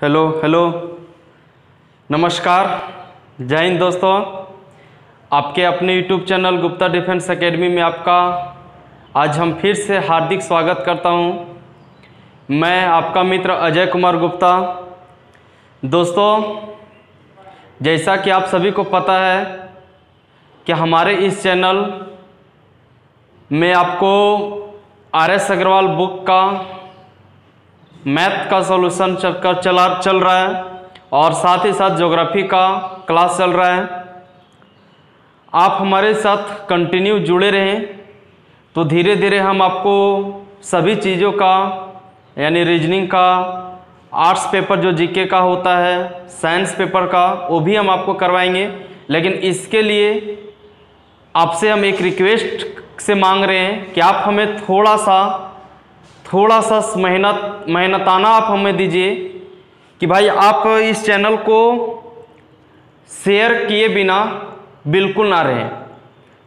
Hello hello नमस्कार, जय हिंद दोस्तों। आपके अपने YouTube channel Gupta defence academy में आपका आज हम फिर से हार्दिक स्वागत करता हूं। मैं आपका मित्र अजय कुमार गुप्ता। दोस्तों, जैसा कि आप सभी को पता है कि हमारे इस चैनल में आपको RS अग्रवाल बुक का मैथ का सॉल्यूशन चल रहा है और साथ ही साथ ज्योग्राफी का क्लास चल रहा है। आप हमारे साथ कंटिन्यू जुड़े रहें तो धीरे धीरे हम आपको सभी चीज़ों का यानी रीजनिंग का, आर्ट्स पेपर जो जीके का होता है, साइंस पेपर का, वो भी हम आपको करवाएंगे। लेकिन इसके लिए आपसे हम एक रिक्वेस्ट से मांग रहे हैं कि आप हमें थोड़ा सा मेहनताना आप हमें दीजिए कि भाई आप इस चैनल को शेयर किए बिना बिल्कुल ना रहें।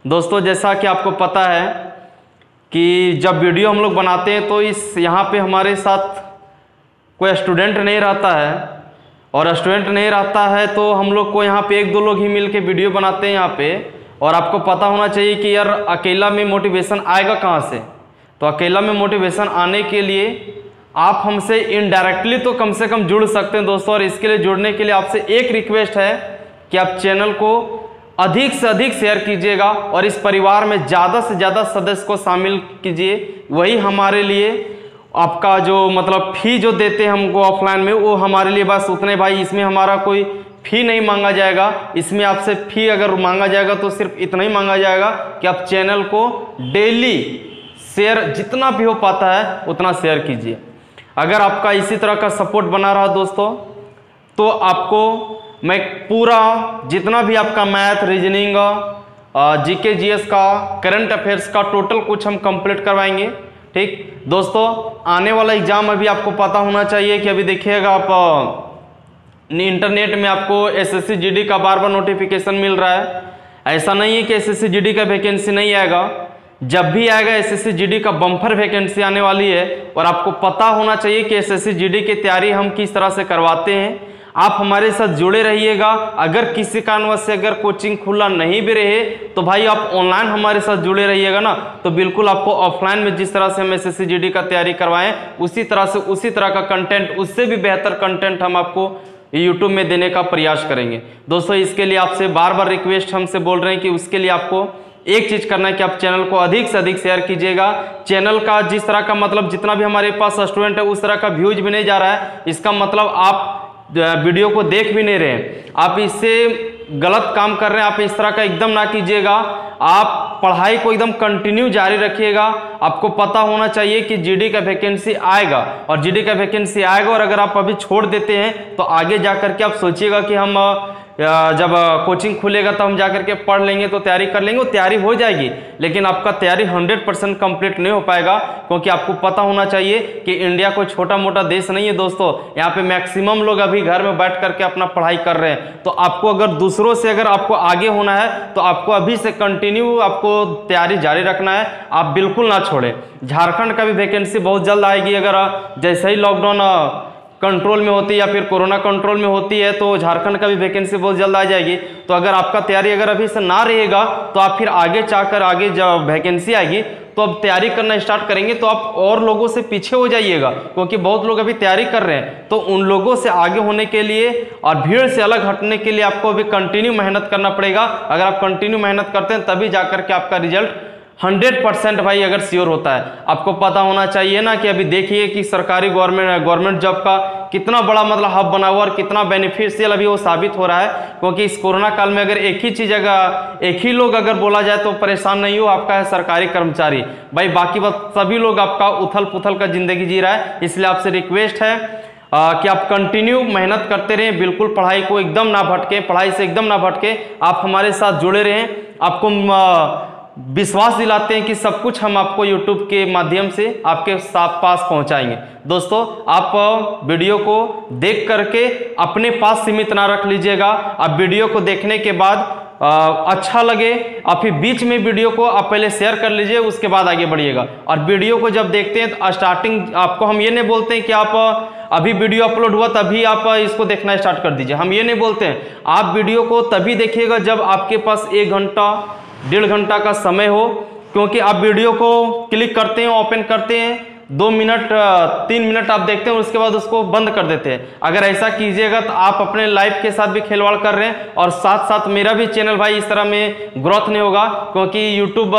दोस्तों, जैसा कि आपको पता है कि जब वीडियो हम लोग बनाते हैं तो यहाँ पे हमारे साथ कोई स्टूडेंट नहीं रहता है, और स्टूडेंट नहीं रहता है तो हम लोग को यहाँ पे एक दो लोग ही मिल के वीडियो बनाते हैं यहाँ पे। और आपको पता होना चाहिए कि यार अकेला में मोटिवेशन आएगा कहाँ से। तो अकेला में मोटिवेशन आने के लिए आप हमसे इनडायरेक्टली तो कम से कम जुड़ सकते हैं दोस्तों। और इसके लिए जुड़ने के लिए आपसे एक रिक्वेस्ट है कि आप चैनल को अधिक से अधिक शेयर कीजिएगा और इस परिवार में ज़्यादा से ज़्यादा सदस्य को शामिल कीजिए। वही हमारे लिए आपका जो मतलब फ़ी जो देते हैं हमको ऑफलाइन में, वो हमारे लिए बस उतने, भाई इसमें हमारा कोई फ़ी नहीं मांगा जाएगा। इसमें आपसे फ़ी अगर मांगा जाएगा तो सिर्फ इतना ही मांगा जाएगा कि आप चैनल को डेली शेयर जितना भी हो पाता है उतना शेयर कीजिए। अगर आपका इसी तरह का सपोर्ट बना रहा दोस्तों तो आपको मैं पूरा जितना भी आपका मैथ, रीजनिंग, जीके जीएस का, करंट अफेयर्स का टोटल कुछ हम कंप्लीट करवाएंगे। ठीक दोस्तों, आने वाला एग्जाम अभी आपको पता होना चाहिए कि अभी देखिएगा आप इंटरनेट में आपको SSC GD का बार बार नोटिफिकेशन मिल रहा है। ऐसा नहीं है कि SSC GD का वैकेंसी नहीं आएगा, जब भी आएगा SSC GD का बम्पर वैकेंसी आने वाली है। और आपको पता होना चाहिए कि SSC GD की तैयारी हम किस तरह से करवाते हैं। आप हमारे साथ जुड़े रहिएगा। अगर किसी कारणवश से अगर कोचिंग खुला नहीं भी रहे तो भाई आप ऑनलाइन हमारे साथ जुड़े रहिएगा ना, तो बिल्कुल आपको ऑफलाइन में जिस तरह से हम SSC GD का तैयारी करवाएं उसी तरह का कंटेंट, उससे भी बेहतर कंटेंट हम आपको यूट्यूब में देने का प्रयास करेंगे। दोस्तों, इसके लिए आपसे बार बार रिक्वेस्ट हमसे बोल रहे हैं कि उसके लिए आपको एक चीज करना है कि आप चैनल को अधिक से अधिक शेयर कीजिएगा। चैनल का जिस तरह का मतलब जितना भी हमारे पास स्टूडेंट है उस तरह का व्यूज भी नहीं जा रहा है, इसका मतलब आप वीडियो को देख भी नहीं रहे, आप इससे गलत काम कर रहे हैं। आप इस तरह का एकदम ना कीजिएगा। आप पढ़ाई को एकदम कंटिन्यू जारी रखिएगा। आपको पता होना चाहिए कि GD का वैकेंसी आएगा, और GD का वैकेंसी आएगा और अगर आप अभी छोड़ देते हैं तो आगे जा करके आप सोचिएगा कि हम जब कोचिंग खुलेगा तो हम जाकर के पढ़ लेंगे तो तैयारी कर लेंगे। वो तैयारी हो जाएगी, लेकिन आपका तैयारी 100% कंप्लीट नहीं हो पाएगा। क्योंकि आपको पता होना चाहिए कि इंडिया कोई छोटा मोटा देश नहीं है दोस्तों। यहाँ पे मैक्सिमम लोग अभी घर में बैठ करके अपना पढ़ाई कर रहे हैं। तो आपको अगर दूसरों से अगर आपको आगे होना है तो आपको अभी से कंटिन्यू आपको तैयारी जारी रखना है। आप बिल्कुल ना छोड़ें। झारखंड का भी वैकेंसी बहुत जल्द आएगी। अगर जैसे ही लॉकडाउन कंट्रोल में होती है या फिर कोरोना कंट्रोल में होती है तो झारखंड का भी वैकेंसी बहुत जल्द आ जाएगी। तो अगर आपका तैयारी अगर अभी से ना रहेगा तो आप फिर आगे जाकर आगे जब वैकेंसी आएगी तो अब तैयारी करना स्टार्ट करेंगे तो आप और लोगों से पीछे हो जाइएगा। क्योंकि बहुत लोग अभी तैयारी कर रहे हैं, तो उन लोगों से आगे होने के लिए और भीड़ से अलग हटने के लिए आपको अभी कंटिन्यू मेहनत करना पड़ेगा। अगर आप कंटिन्यू मेहनत करते हैं तभी जाकर के आपका रिजल्ट 100% भाई अगर श्योर होता है। आपको पता होना चाहिए ना कि अभी देखिए कि सरकारी गवर्नमेंट जॉब का कितना बड़ा मतलब हब बना हुआ और कितना बेनिफिशियल अभी वो साबित हो रहा है। क्योंकि इस कोरोना काल में अगर एक ही चीज अगर एक ही लोग अगर बोला जाए तो परेशान नहीं हो, आपका है सरकारी कर्मचारी। भाई बाकी सभी लोग आपका उथल पुथल का जिंदगी जी रहा है। इसलिए आपसे रिक्वेस्ट है कि आप कंटिन्यू मेहनत करते रहें, बिल्कुल पढ़ाई को एकदम ना भटके, पढ़ाई से एकदम ना भटके, आप हमारे साथ जुड़े रहें। आपको विश्वास दिलाते हैं कि सब कुछ हम आपको YouTube के माध्यम से आपके पास पहुंचाएंगे। दोस्तों, आप वीडियो को देख करके अपने पास सीमित ना रख लीजिएगा। आप वीडियो को देखने के बाद अच्छा लगे और फिर बीच में वीडियो को आप पहले शेयर कर लीजिए, उसके बाद आगे बढ़िएगा। और वीडियो को जब देखते हैं तो स्टार्टिंग आपको हम ये नहीं बोलते हैं कि आप अभी वीडियो अपलोड हुआ तभी आप इसको देखना स्टार्ट कर दीजिए। हम ये नहीं बोलते हैं, आप वीडियो को तभी देखिएगा जब आपके पास 1 घंटा 1.5 घंटा का समय हो, क्योंकि आप वीडियो को क्लिक करते हैं, ओपन करते हैं, 2 मिनट 3 मिनट आप देखते हैं, उसके बाद उसको बंद कर देते हैं। अगर ऐसा कीजिएगा तो आप अपने लाइफ के साथ भी खिलवाड़ कर रहे हैं और साथ साथ मेरा भी चैनल भाई इस तरह में ग्रोथ नहीं होगा, क्योंकि यूट्यूब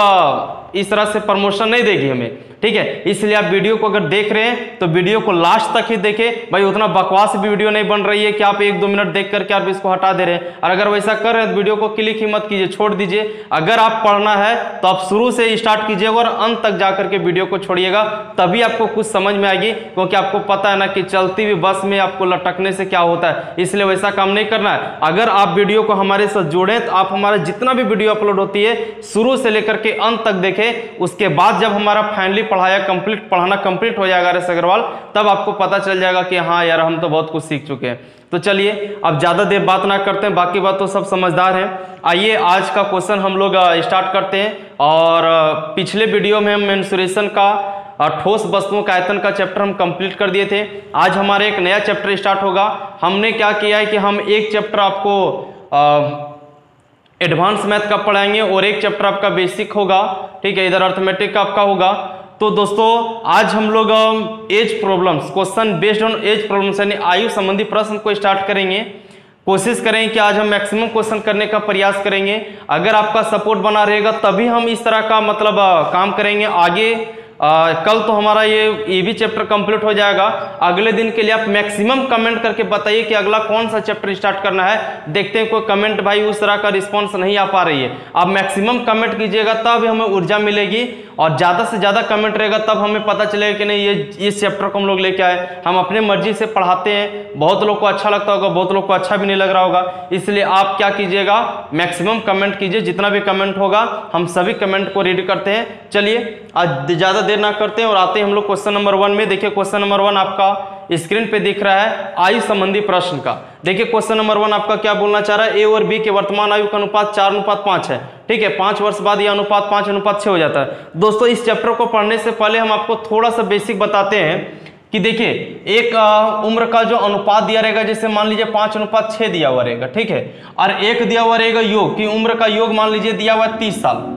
इस तरह से प्रमोशन नहीं देगी हमें, ठीक है। इसलिए आप वीडियो को अगर देख रहे हैं तो वीडियो को लास्ट तक ही देखें। भाई उतना बकवास भी वीडियो नहीं बन रही है कि आप 1-2 मिनट देख करके आप इसको हटा दे रहे हैं। और अगर वैसा कर रहे हैं तो वीडियो को क्लिक ही मत कीजिए, छोड़ दीजिए। अगर आप पढ़ना है तो आप शुरू से स्टार्ट कीजिएगा और अंत तक जाकर के वीडियो को छोड़िएगा, तभी आपको कुछ समझ में आएगी। क्योंकि आपको पता है ना कि चलती हुई बस में आपको लटकने से क्या होता है, इसलिए वैसा काम नहीं करना है। अगर आप वीडियो को हमारे साथ जोड़ें तो आप हमारा जितना भी वीडियो अपलोड होती है शुरू से लेकर के अंत तक देखें। उसके बाद जब हमारा फाइनली पढ़ाना कंप्लीट हो जाएगा RS अग्रवाल, तब आपको पता चल जाएगा कि हाँ यार हम तो बहुत कुछ सीख चुके हैं। तो चलिए अब ज्यादा देर बात ना करते हैं, बाकी बात तो सब समझदार हैं। आइए आज का क्वेश्चन हम लोग स्टार्ट करते हैं। और पिछले वीडियो में हम मेंसुरेशन का ठोस वस्तुओं का आयतन का चैप्टर हम कंप्लीट कर दिए थे। आज हमारा एक नया चैप्टर स्टार्ट होगा। हमने क्या किया है कि हम एक चैप्टर आपको एडवांस मैथ का पढ़ाएंगे और एक चैप्टर आपका बेसिक होगा, ठीक है, इधर अर्थमेटिक का आपका होगा। तो दोस्तों आज हम लोग age problems, question based on age problems यानी आयु संबंधी प्रश्न को स्टार्ट करेंगे। कोशिश करेंगे कि आज हम मैक्सिमम क्वेश्चन करने का प्रयास करेंगे। अगर आपका सपोर्ट बना रहेगा तभी हम इस तरह का मतलब काम करेंगे आगे। कल तो हमारा ये भी चैप्टर कंप्लीट हो जाएगा। अगले दिन के लिए आप मैक्सिमम कमेंट करके बताइए कि अगला कौन सा चैप्टर स्टार्ट करना है। देखते हैं कोई कमेंट भाई उस तरह का रिस्पांस नहीं आ पा रही है। आप मैक्सिमम कमेंट कीजिएगा तब हमें ऊर्जा मिलेगी, और ज़्यादा से ज़्यादा कमेंट रहेगा तब हमें पता चलेगा कि नहीं ये इस चैप्टर को हम लोग लेके आए। हम अपने मर्जी से पढ़ाते हैं, बहुत लोग को अच्छा लगता होगा, बहुत लोग को अच्छा भी नहीं लग रहा होगा। इसलिए आप क्या कीजिएगा, मैक्सिमम कमेंट कीजिए। जितना भी कमेंट होगा हम सभी कमेंट को रीड करते हैं। चलिए आज ज़्यादा देर ना करते हैं और आते हैं हम लोग क्वेश्चन नंबर 1 में। देखिए क्वेश्चन नंबर 1 आपका स्क्रीन पे दिख रहा है आयु संबंधी प्रश्न का। देखिए क्वेश्चन नंबर 1 आपका क्या बोलना चाह रहा है, ए और बी के वर्तमान आयु का अनुपात 4:5 है, ठीक है। 5 वर्ष बाद यह अनुपात 5:6 हो जाता है। दोस्तों इस चैप्टर को पढ़ने से पहले हम आपको थोड़ा सा बेसिक बताते हैं कि देखिए एक उम्र का जो अनुपात दिया रहेगा, जैसे मान लीजिए 5:6 दिया हुआ रहेगा, ठीक है, और एक दिया हुआ रहेगा योग की उम्र का योग मान लीजिए दिया हुआ 30 साल।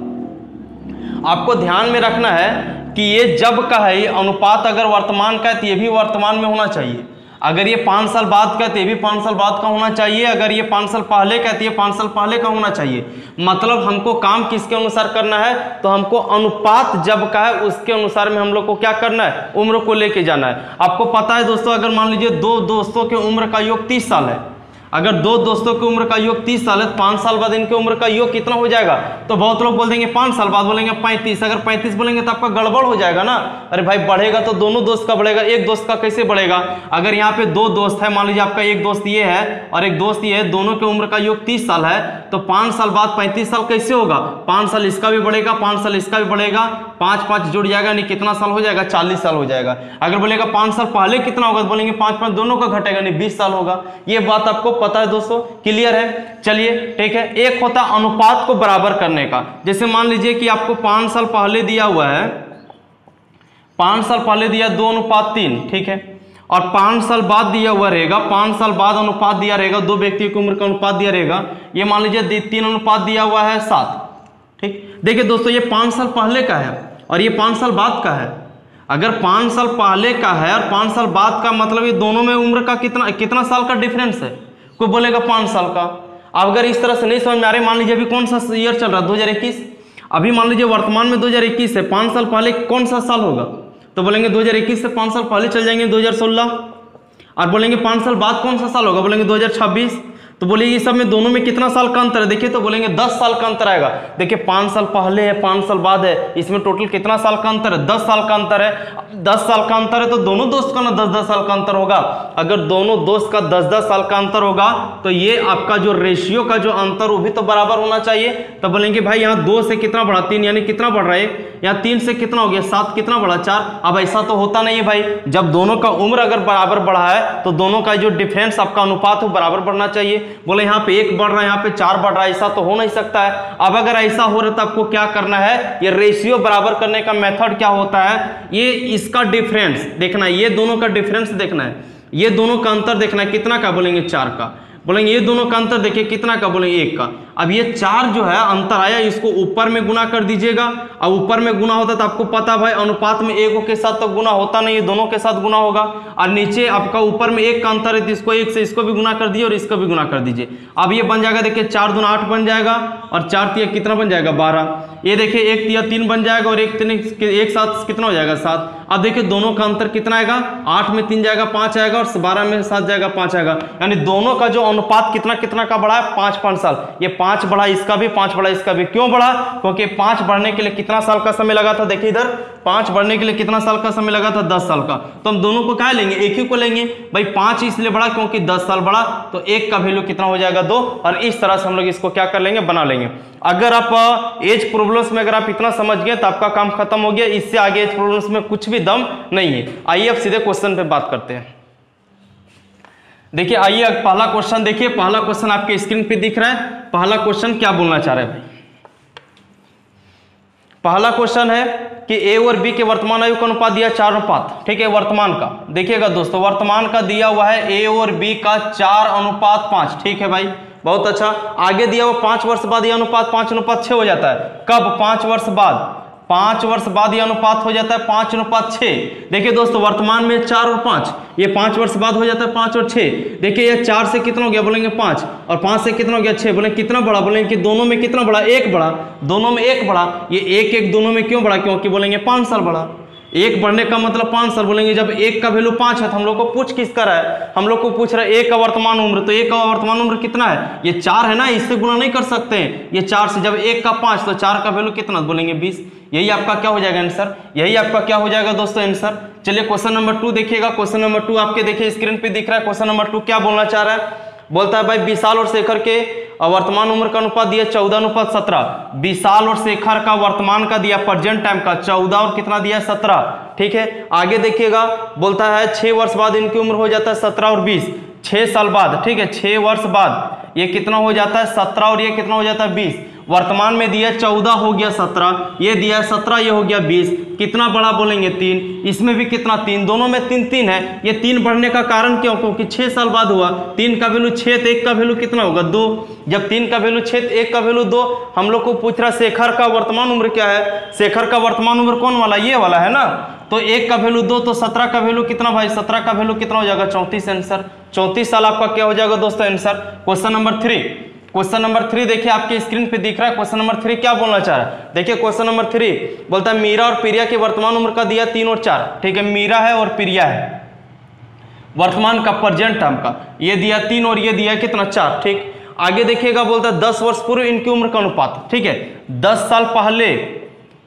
आपको ध्यान में रखना है कि ये जब का है, ये अनुपात अगर वर्तमान का है तो ये भी वर्तमान में होना चाहिए। अगर ये 5 साल बाद का है तो ये भी 5 साल बाद का होना चाहिए। अगर ये 5 साल पहले का है तो ये 5 साल पहले का होना चाहिए। मतलब हमको काम किसके अनुसार करना है, तो हमको अनुपात जब का है उसके अनुसार में हम लोग को क्या करना है, उम्र को लेके जाना है। आपको पता है दोस्तों, अगर मान लीजिए 2 दोस्तों की उम्र का योग 30 साल है, अगर 2 दोस्तों की उम्र का योग 30 साल है, 5 साल बाद इनकी उम्र का योग कितना हो जाएगा, तो बहुत लोग बोल देंगे 5 साल बाद, बोलेंगे 35। अगर 35 बोलेंगे तो आपका गड़बड़ हो जाएगा ना। अरे भाई बढ़ेगा तो दोनों दोस्त का बढ़ेगा, एक दोस्त का कैसे बढ़ेगा। अगर यहाँ पे 2 दोस्त है, मान लीजिए आपका एक दोस्त ये है और एक दोस्त ये है, दोनों की उम्र का योग 30 साल है, तो 5 साल बाद 35 साल कैसे होगा, 5 साल इसका भी बढ़ेगा, 5 साल इसका भी बढ़ेगा, 5-5 जुड़ जाएगा, नहीं कितना साल हो जाएगा, 40 साल हो जाएगा। अगर बोलेगा 5 साल पहले कितना होगा, तो बोलेंगे 5-5 दोनों का घटेगा, नहीं 20 साल होगा। ये बात आपको पता है दोस्तों, क्लियर है। चलिए ठीक है, एक होता अनुपात को बराबर करने का। जैसे मान लीजिए कि आपको 5 साल पहले दिया हुआ है, 5 साल पहले दिया 2:3, ठीक है, और 5 साल बाद दिया हुआ रहेगा, 5 साल बाद अनुपात दिया रहेगा, 2 व्यक्तियों की उम्र का अनुपात दिया रहेगा, ये मान लीजिए 3 अनुपात दिया हुआ है 7, ठीक। देखिए दोस्तों ये 5 साल पहले का है और ये 5 साल बाद का है। अगर 5 साल पहले का है और 5 साल बाद का, मतलब ये दोनों में उम्र का कितना साल का डिफरेंस है, कोई बोलेगा 5 साल का। अब अगर इस तरह से नहीं समझ में आ रहे, मान लीजिए अभी कौन सा ईयर चल रहा है, 2021, अभी मान लीजिए वर्तमान में 2021 है, 5 साल पहले कौन सा साल होगा, तो बोलेंगे 2021 से 5 साल पहले चल जाएंगे 2016, और बोलेंगे 5 साल बाद कौन सा साल होगा, बोलेंगे 2026। तो बोलिए ये सब में दोनों में कितना साल का अंतर है, देखिए तो बोलेंगे 10 साल का अंतर आएगा। देखिए 5 साल पहले है, 5 साल बाद है, इसमें टोटल कितना साल का अंतर है, 10 साल का अंतर है। 10 साल का अंतर है तो दोनों दोस्त का ना 10-10 साल का अंतर होगा। अगर दोनों दोस्त का 10-10 साल का अंतर होगा तो ये आपका जो रेशियो का जो अंतर वो भी तो बराबर होना चाहिए। तो बोलेंगे भाई यहाँ 2 से कितना बढ़ा, 3 यानी कितना बढ़ रहा है, यहाँ 3 से कितना हो गया 7, कितना बढ़ा 4। अब ऐसा तो होता नहीं है भाई, जब दोनों का उम्र अगर बराबर बढ़ा है तो दोनों का जो डिफरेंस आपका अनुपात हो बराबर बढ़ना चाहिए। बोले यहाँ पे 1 बढ़ रहा है, यहाँ पे 4 बढ़ रहा है, ऐसा तो हो नहीं सकता है। अब अगर ऐसा हो रहा है तो आपको क्या करना है, ये रेशियो बराबर करने का मेथड क्या होता है, ये इसका डिफरेंस देखना है, ये दोनों का डिफरेंस देखना है। ये दोनों का अंतर देखना है, कितना का बोलेंगे 4 का। बोलेंगे ये दोनों का अंतर देखिए कितना का, बोलेंगे 1 का। अब ये 4 जो है अंतर आया, इसको ऊपर में गुना कर दीजिएगा। अब ऊपर में गुना होता है तो आपको पता भाई अनुपात में एक के साथ तो गुना होता नहीं, दोनों के साथ गुना होगा। और नीचे आपका ऊपर में 1 का अंतर है तो इसको 1 से इसको भी गुना कर दीजिए और इसको भी गुना कर दीजिए। अब ये बन जाएगा, देखिए 4 दूना 8 बन जाएगा और 4 तिया कितना बन जाएगा 12। ये देखिए 1 तिया 3 बन जाएगा और 1 साथ कितना हो जाएगा 7। अब देखिए दोनों का अंतर कितना आएगा, 8 में 3 जाएगा 5 आएगा और 12 में 7 जाएगा 5 आएगा। यानी दोनों का जो अनुपात कितना कितना का बढ़ा है, 5 साल। ये 5 बढ़ा इसका भी, 5 बढ़ा इसका भी। क्यों बढ़ा, क्योंकि 5 बढ़ने के लिए कितना साल का समय लगा था, देखिए इधर 5 बढ़ने के लिए कितना साल का समय लगा था, 10 साल का। तो हम दोनों को क्या लेंगे, एक ही को लेंगे भाई। 5 इसलिए बढ़ा क्योंकि 10 साल बढ़ा, तो 1 का वैल्यू कितना हो जाएगा 2। और इस तरह से हम लोग इसको क्या कर लेंगे, बना लेंगे। अगर आप एज प्रॉब्लम्स में अगर आप इतना समझ गए तो आपका काम खत्म हो गया। इससे आगे एज प्रॉब्लम्स में कुछ भी दम नहीं है। आइए अब सीधे क्वेश्चन पे बात करते हैं। देखिए आइए पहला क्वेश्चन देखिए। पहला क्वेश्चन आपके स्क्रीन पे दिख रहा है। पहला क्वेश्चन क्या बोलना चाह रहे हैं भाई, पहला क्वेश्चन है कि ए और बी के वर्तमान आयु का अनुपात दिया 4 अनुपात। ठीक है, वर्तमान का देखिएगा दोस्तों, वर्तमान का दिया हुआ है ए और बी का 4:5। ठीक है भाई, बहुत अच्छा। आगे दिया हुआ 5 वर्ष बाद यह अनुपात 5:6 हो जाता है। कब, 5 वर्ष बाद। 5 वर्ष बाद यह अनुपात हो जाता है 5:6। देखिए दोस्तों वर्तमान में 4 और 5, ये 5 वर्ष बाद हो जाता है 5 और 6। देखिए ये 4 से कितना हो गया, बोलेंगे 5, और 5 से कितना हो गया 6। बोलेंगे कितना बढ़ा, बोलेंगे कि दोनों में कितना बढ़ा, 1 बढ़ा। दोनों में 1 बढ़ा। ये 1 दोनों में क्यों बढ़ा, क्योंकि बोलेंगे 5 साल बढ़ा। 1 बढ़ने का मतलब 5 साल। बोलेंगे जब 1 का वैल्यू 5 है तो हम लोग को पूछ किसका रहा है, हम लोग को पूछ रहा है 1 का वर्तमान उम्र। तो 1 का वर्तमान उम्र कितना है, ये 4 है ना, इससे गुणा नहीं कर सकते हैं। ये 4 से, जब 1 का 5 तो 4 का वैल्यू कितना, बोलेंगे 20। यही आपका क्या हो जाएगा आंसर, यही आपका क्या हो जाएगा दोस्तों आंसर। चलिए क्वेश्चन नंबर 2 देखिएगा। क्वेश्चन नंबर 2 आपके देखिए स्क्रीन पे दिख रहा है। क्वेश्चन नंबर 2 क्या बोलना चाह रहा है, बोलता है भाई विशाल और शेखर के वर्तमान उम्र का अनुपात दिया 14:17। विशाल और शेखर का वर्तमान का दिया प्रेजेंट टाइम का 14 और कितना दिया 17। ठीक है, आगे देखिएगा बोलता है 6 वर्ष बाद इनकी उम्र हो जाता है 17 और 20। 6 साल बाद, ठीक है, 6 वर्ष बाद ये कितना हो जाता है 17 और ये कितना हो जाता है 20। वर्तमान में दिया 14 हो गया 17, ये दिया 17 ये हो गया 20। कितना बढ़ा, बोलेंगे 3। इसमें भी कितना 3, दोनों में 3 है। ये 3 बढ़ने का कारण क्यों, क्योंकि 6 साल बाद हुआ। 3 का वैल्यू 6 तो 1 का वैल्यू कितना होगा 2। जब 3 का वैल्यू 6 1 का वैल्यू 2। हम लोग को पूछ रहा शेखर का वर्तमान उम्र क्या है। शेखर का वर्तमान उम्र कौन वाला, ये वाला है ना। तो 1 का वैल्यू 2, तो 17 का वैल्यू कितना भाई, 17 का वैल्यू कितना हो जाएगा 34 आंसर। 34 साल आपका क्या हो जाएगा दोस्तों answer. Question number 3, question number 3 देखिए आपके स्क्रीन पे दिख रहा है। क्वेश्चन नंबर 3 क्या बोलना चाह रहा है, देखिए क्वेश्चन नंबर 3 बोलता है मीरा और प्रिया के वर्तमान उम्र का दिया 3 और 4। ठीक है, मीरा है और प्रिया है, वर्तमान का प्रेजेंट टाइम का ये दिया 3 और ये दिया कितना 4। ठीक, आगे देखिएगा बोलता है 10 वर्ष पूर्व इनकी उम्र का अनुपात। ठीक है, 10 साल पहले,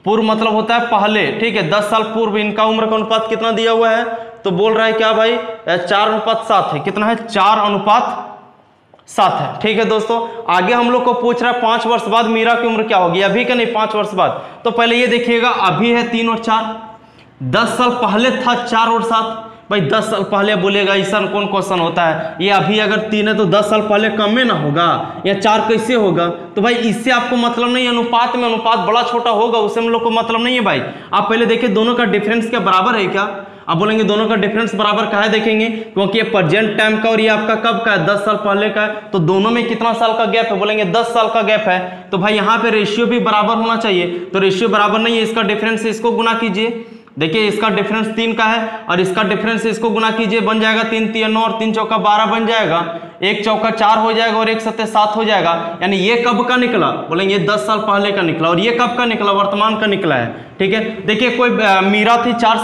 पूर्व मतलब होता है पहले। ठीक है, 10 साल पूर्व इनका उम्र का अनुपात कितना दिया हुआ है, तो बोल रहा है क्या भाई 4:7 है। कितना है, 4:7 है। ठीक है दोस्तों, आगे हम लोग को पूछ रहा है 5 वर्ष बाद मीरा की उम्र क्या होगी, अभी का नहीं 5 वर्ष बाद। तो पहले ये देखिएगा, अभी है 3 और 4, 10 साल पहले था 4 और 7। भाई 10 साल पहले बोलेगा ऐसा कौन क्वेश्चन होता है, ये अभी अगर 3 है तो 10 साल पहले कम में ना होगा, या 4 कैसे होगा। तो भाई इससे आपको मतलब नहीं, अनुपात में अनुपात बड़ा छोटा होगा उससे हम लोग को मतलब नहीं है भाई। आप पहले देखिए दोनों का डिफरेंस क्या बराबर है क्या। आप बोलेंगे दोनों का डिफरेंस बराबर का है, देखेंगे क्योंकि ये प्रेजेंट टाइम का और ये आपका कब का है 10 साल पहले का है। तो दोनों में कितना साल का गैप है, बोलेंगे 10 साल का गैप है। तो भाई यहाँ पे रेशियो भी बराबर होना चाहिए, तो रेशियो बराबर नहीं है, इसका डिफरेंस इसको गुना कीजिए। देखिए इसका डिफरेंस 3 का है और इसका डिफरेंस इसको गुना कीजिए, बन जाएगा 3 × 9 और 3 चौका 12 बन जाएगा, 1 चौका 4 हो जाएगा और 1 7 7 हो जाएगा। यानी ये कब का निकला, बोलेंगे 10 साल पहले का निकला, और ये कब का निकला, वर्तमान का निकला है। ठीक है, देखिए कोई मीरा थी 10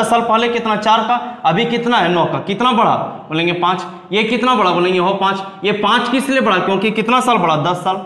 साल पहले कितना 4 का, अभी कितना है 9 का, कितना बढ़ा, बोलेंगे 5। ये कितना बढ़ा, बोलेंगे हो 5। ये 5 किस लिए बढ़ा, क्योंकि कितना साल बढ़ा 10 साल।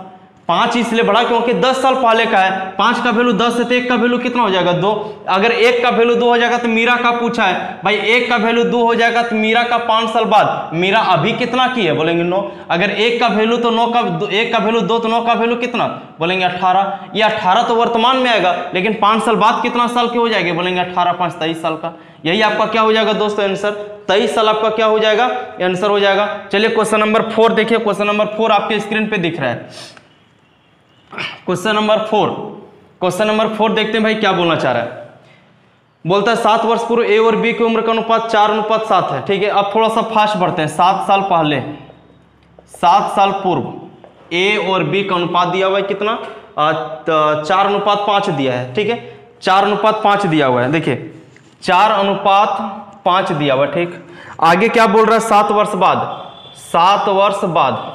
5 इसलिए बढ़ा क्योंकि 10 साल पहले का है। 5 का वैल्यू 10 है तो 1 का वैल्यू कितना हो जाएगा 2। अगर 1 का वैल्यू 2 हो जाएगा तो मीरा का पूछा है भाई, 1 का वैल्यू 2 हो जाएगा तो मीरा का 5 साल बाद। मीरा अभी कितना की है, बोलेंगे 9। अगर 1 का वैल्यू तो 9 का, 1 का वैल्यू 2 तो 9 का वैल्यू कितना, बोलेंगे 18। ये 18 तो वर्तमान में आएगा, लेकिन 5 साल बाद कितना साल के हो जाएंगे, बोलेंगे 18 5 23 साल का। यही आपका क्या हो जाएगा दोस्तों आंसर, 23 साल आपका क्या हो जाएगा आंसर हो जाएगा। चलिए क्वेश्चन नंबर 4 देखिए। क्वेश्चन नंबर 4 आपके स्क्रीन पे दिख रहा है। क्वेश्चन नंबर 4 देखते हैं भाई क्या बोलना चाह रहा है। बोलता है 7 वर्ष पूर्व ए और बी की उम्र का अनुपात 4:7 है। ठीक है, अब थोड़ा सा फास्ट बढ़ते हैं। 7 साल पहले, 7 साल पूर्व ए और बी का अनुपात दिया हुआ है कितना, 4:5 दिया है। ठीक है, 4:5 दिया हुआ है। देखिए 4:5 दिया हुआ है। ठीक, आगे क्या बोल रहा है, 7 वर्ष बाद, 7 वर्ष बाद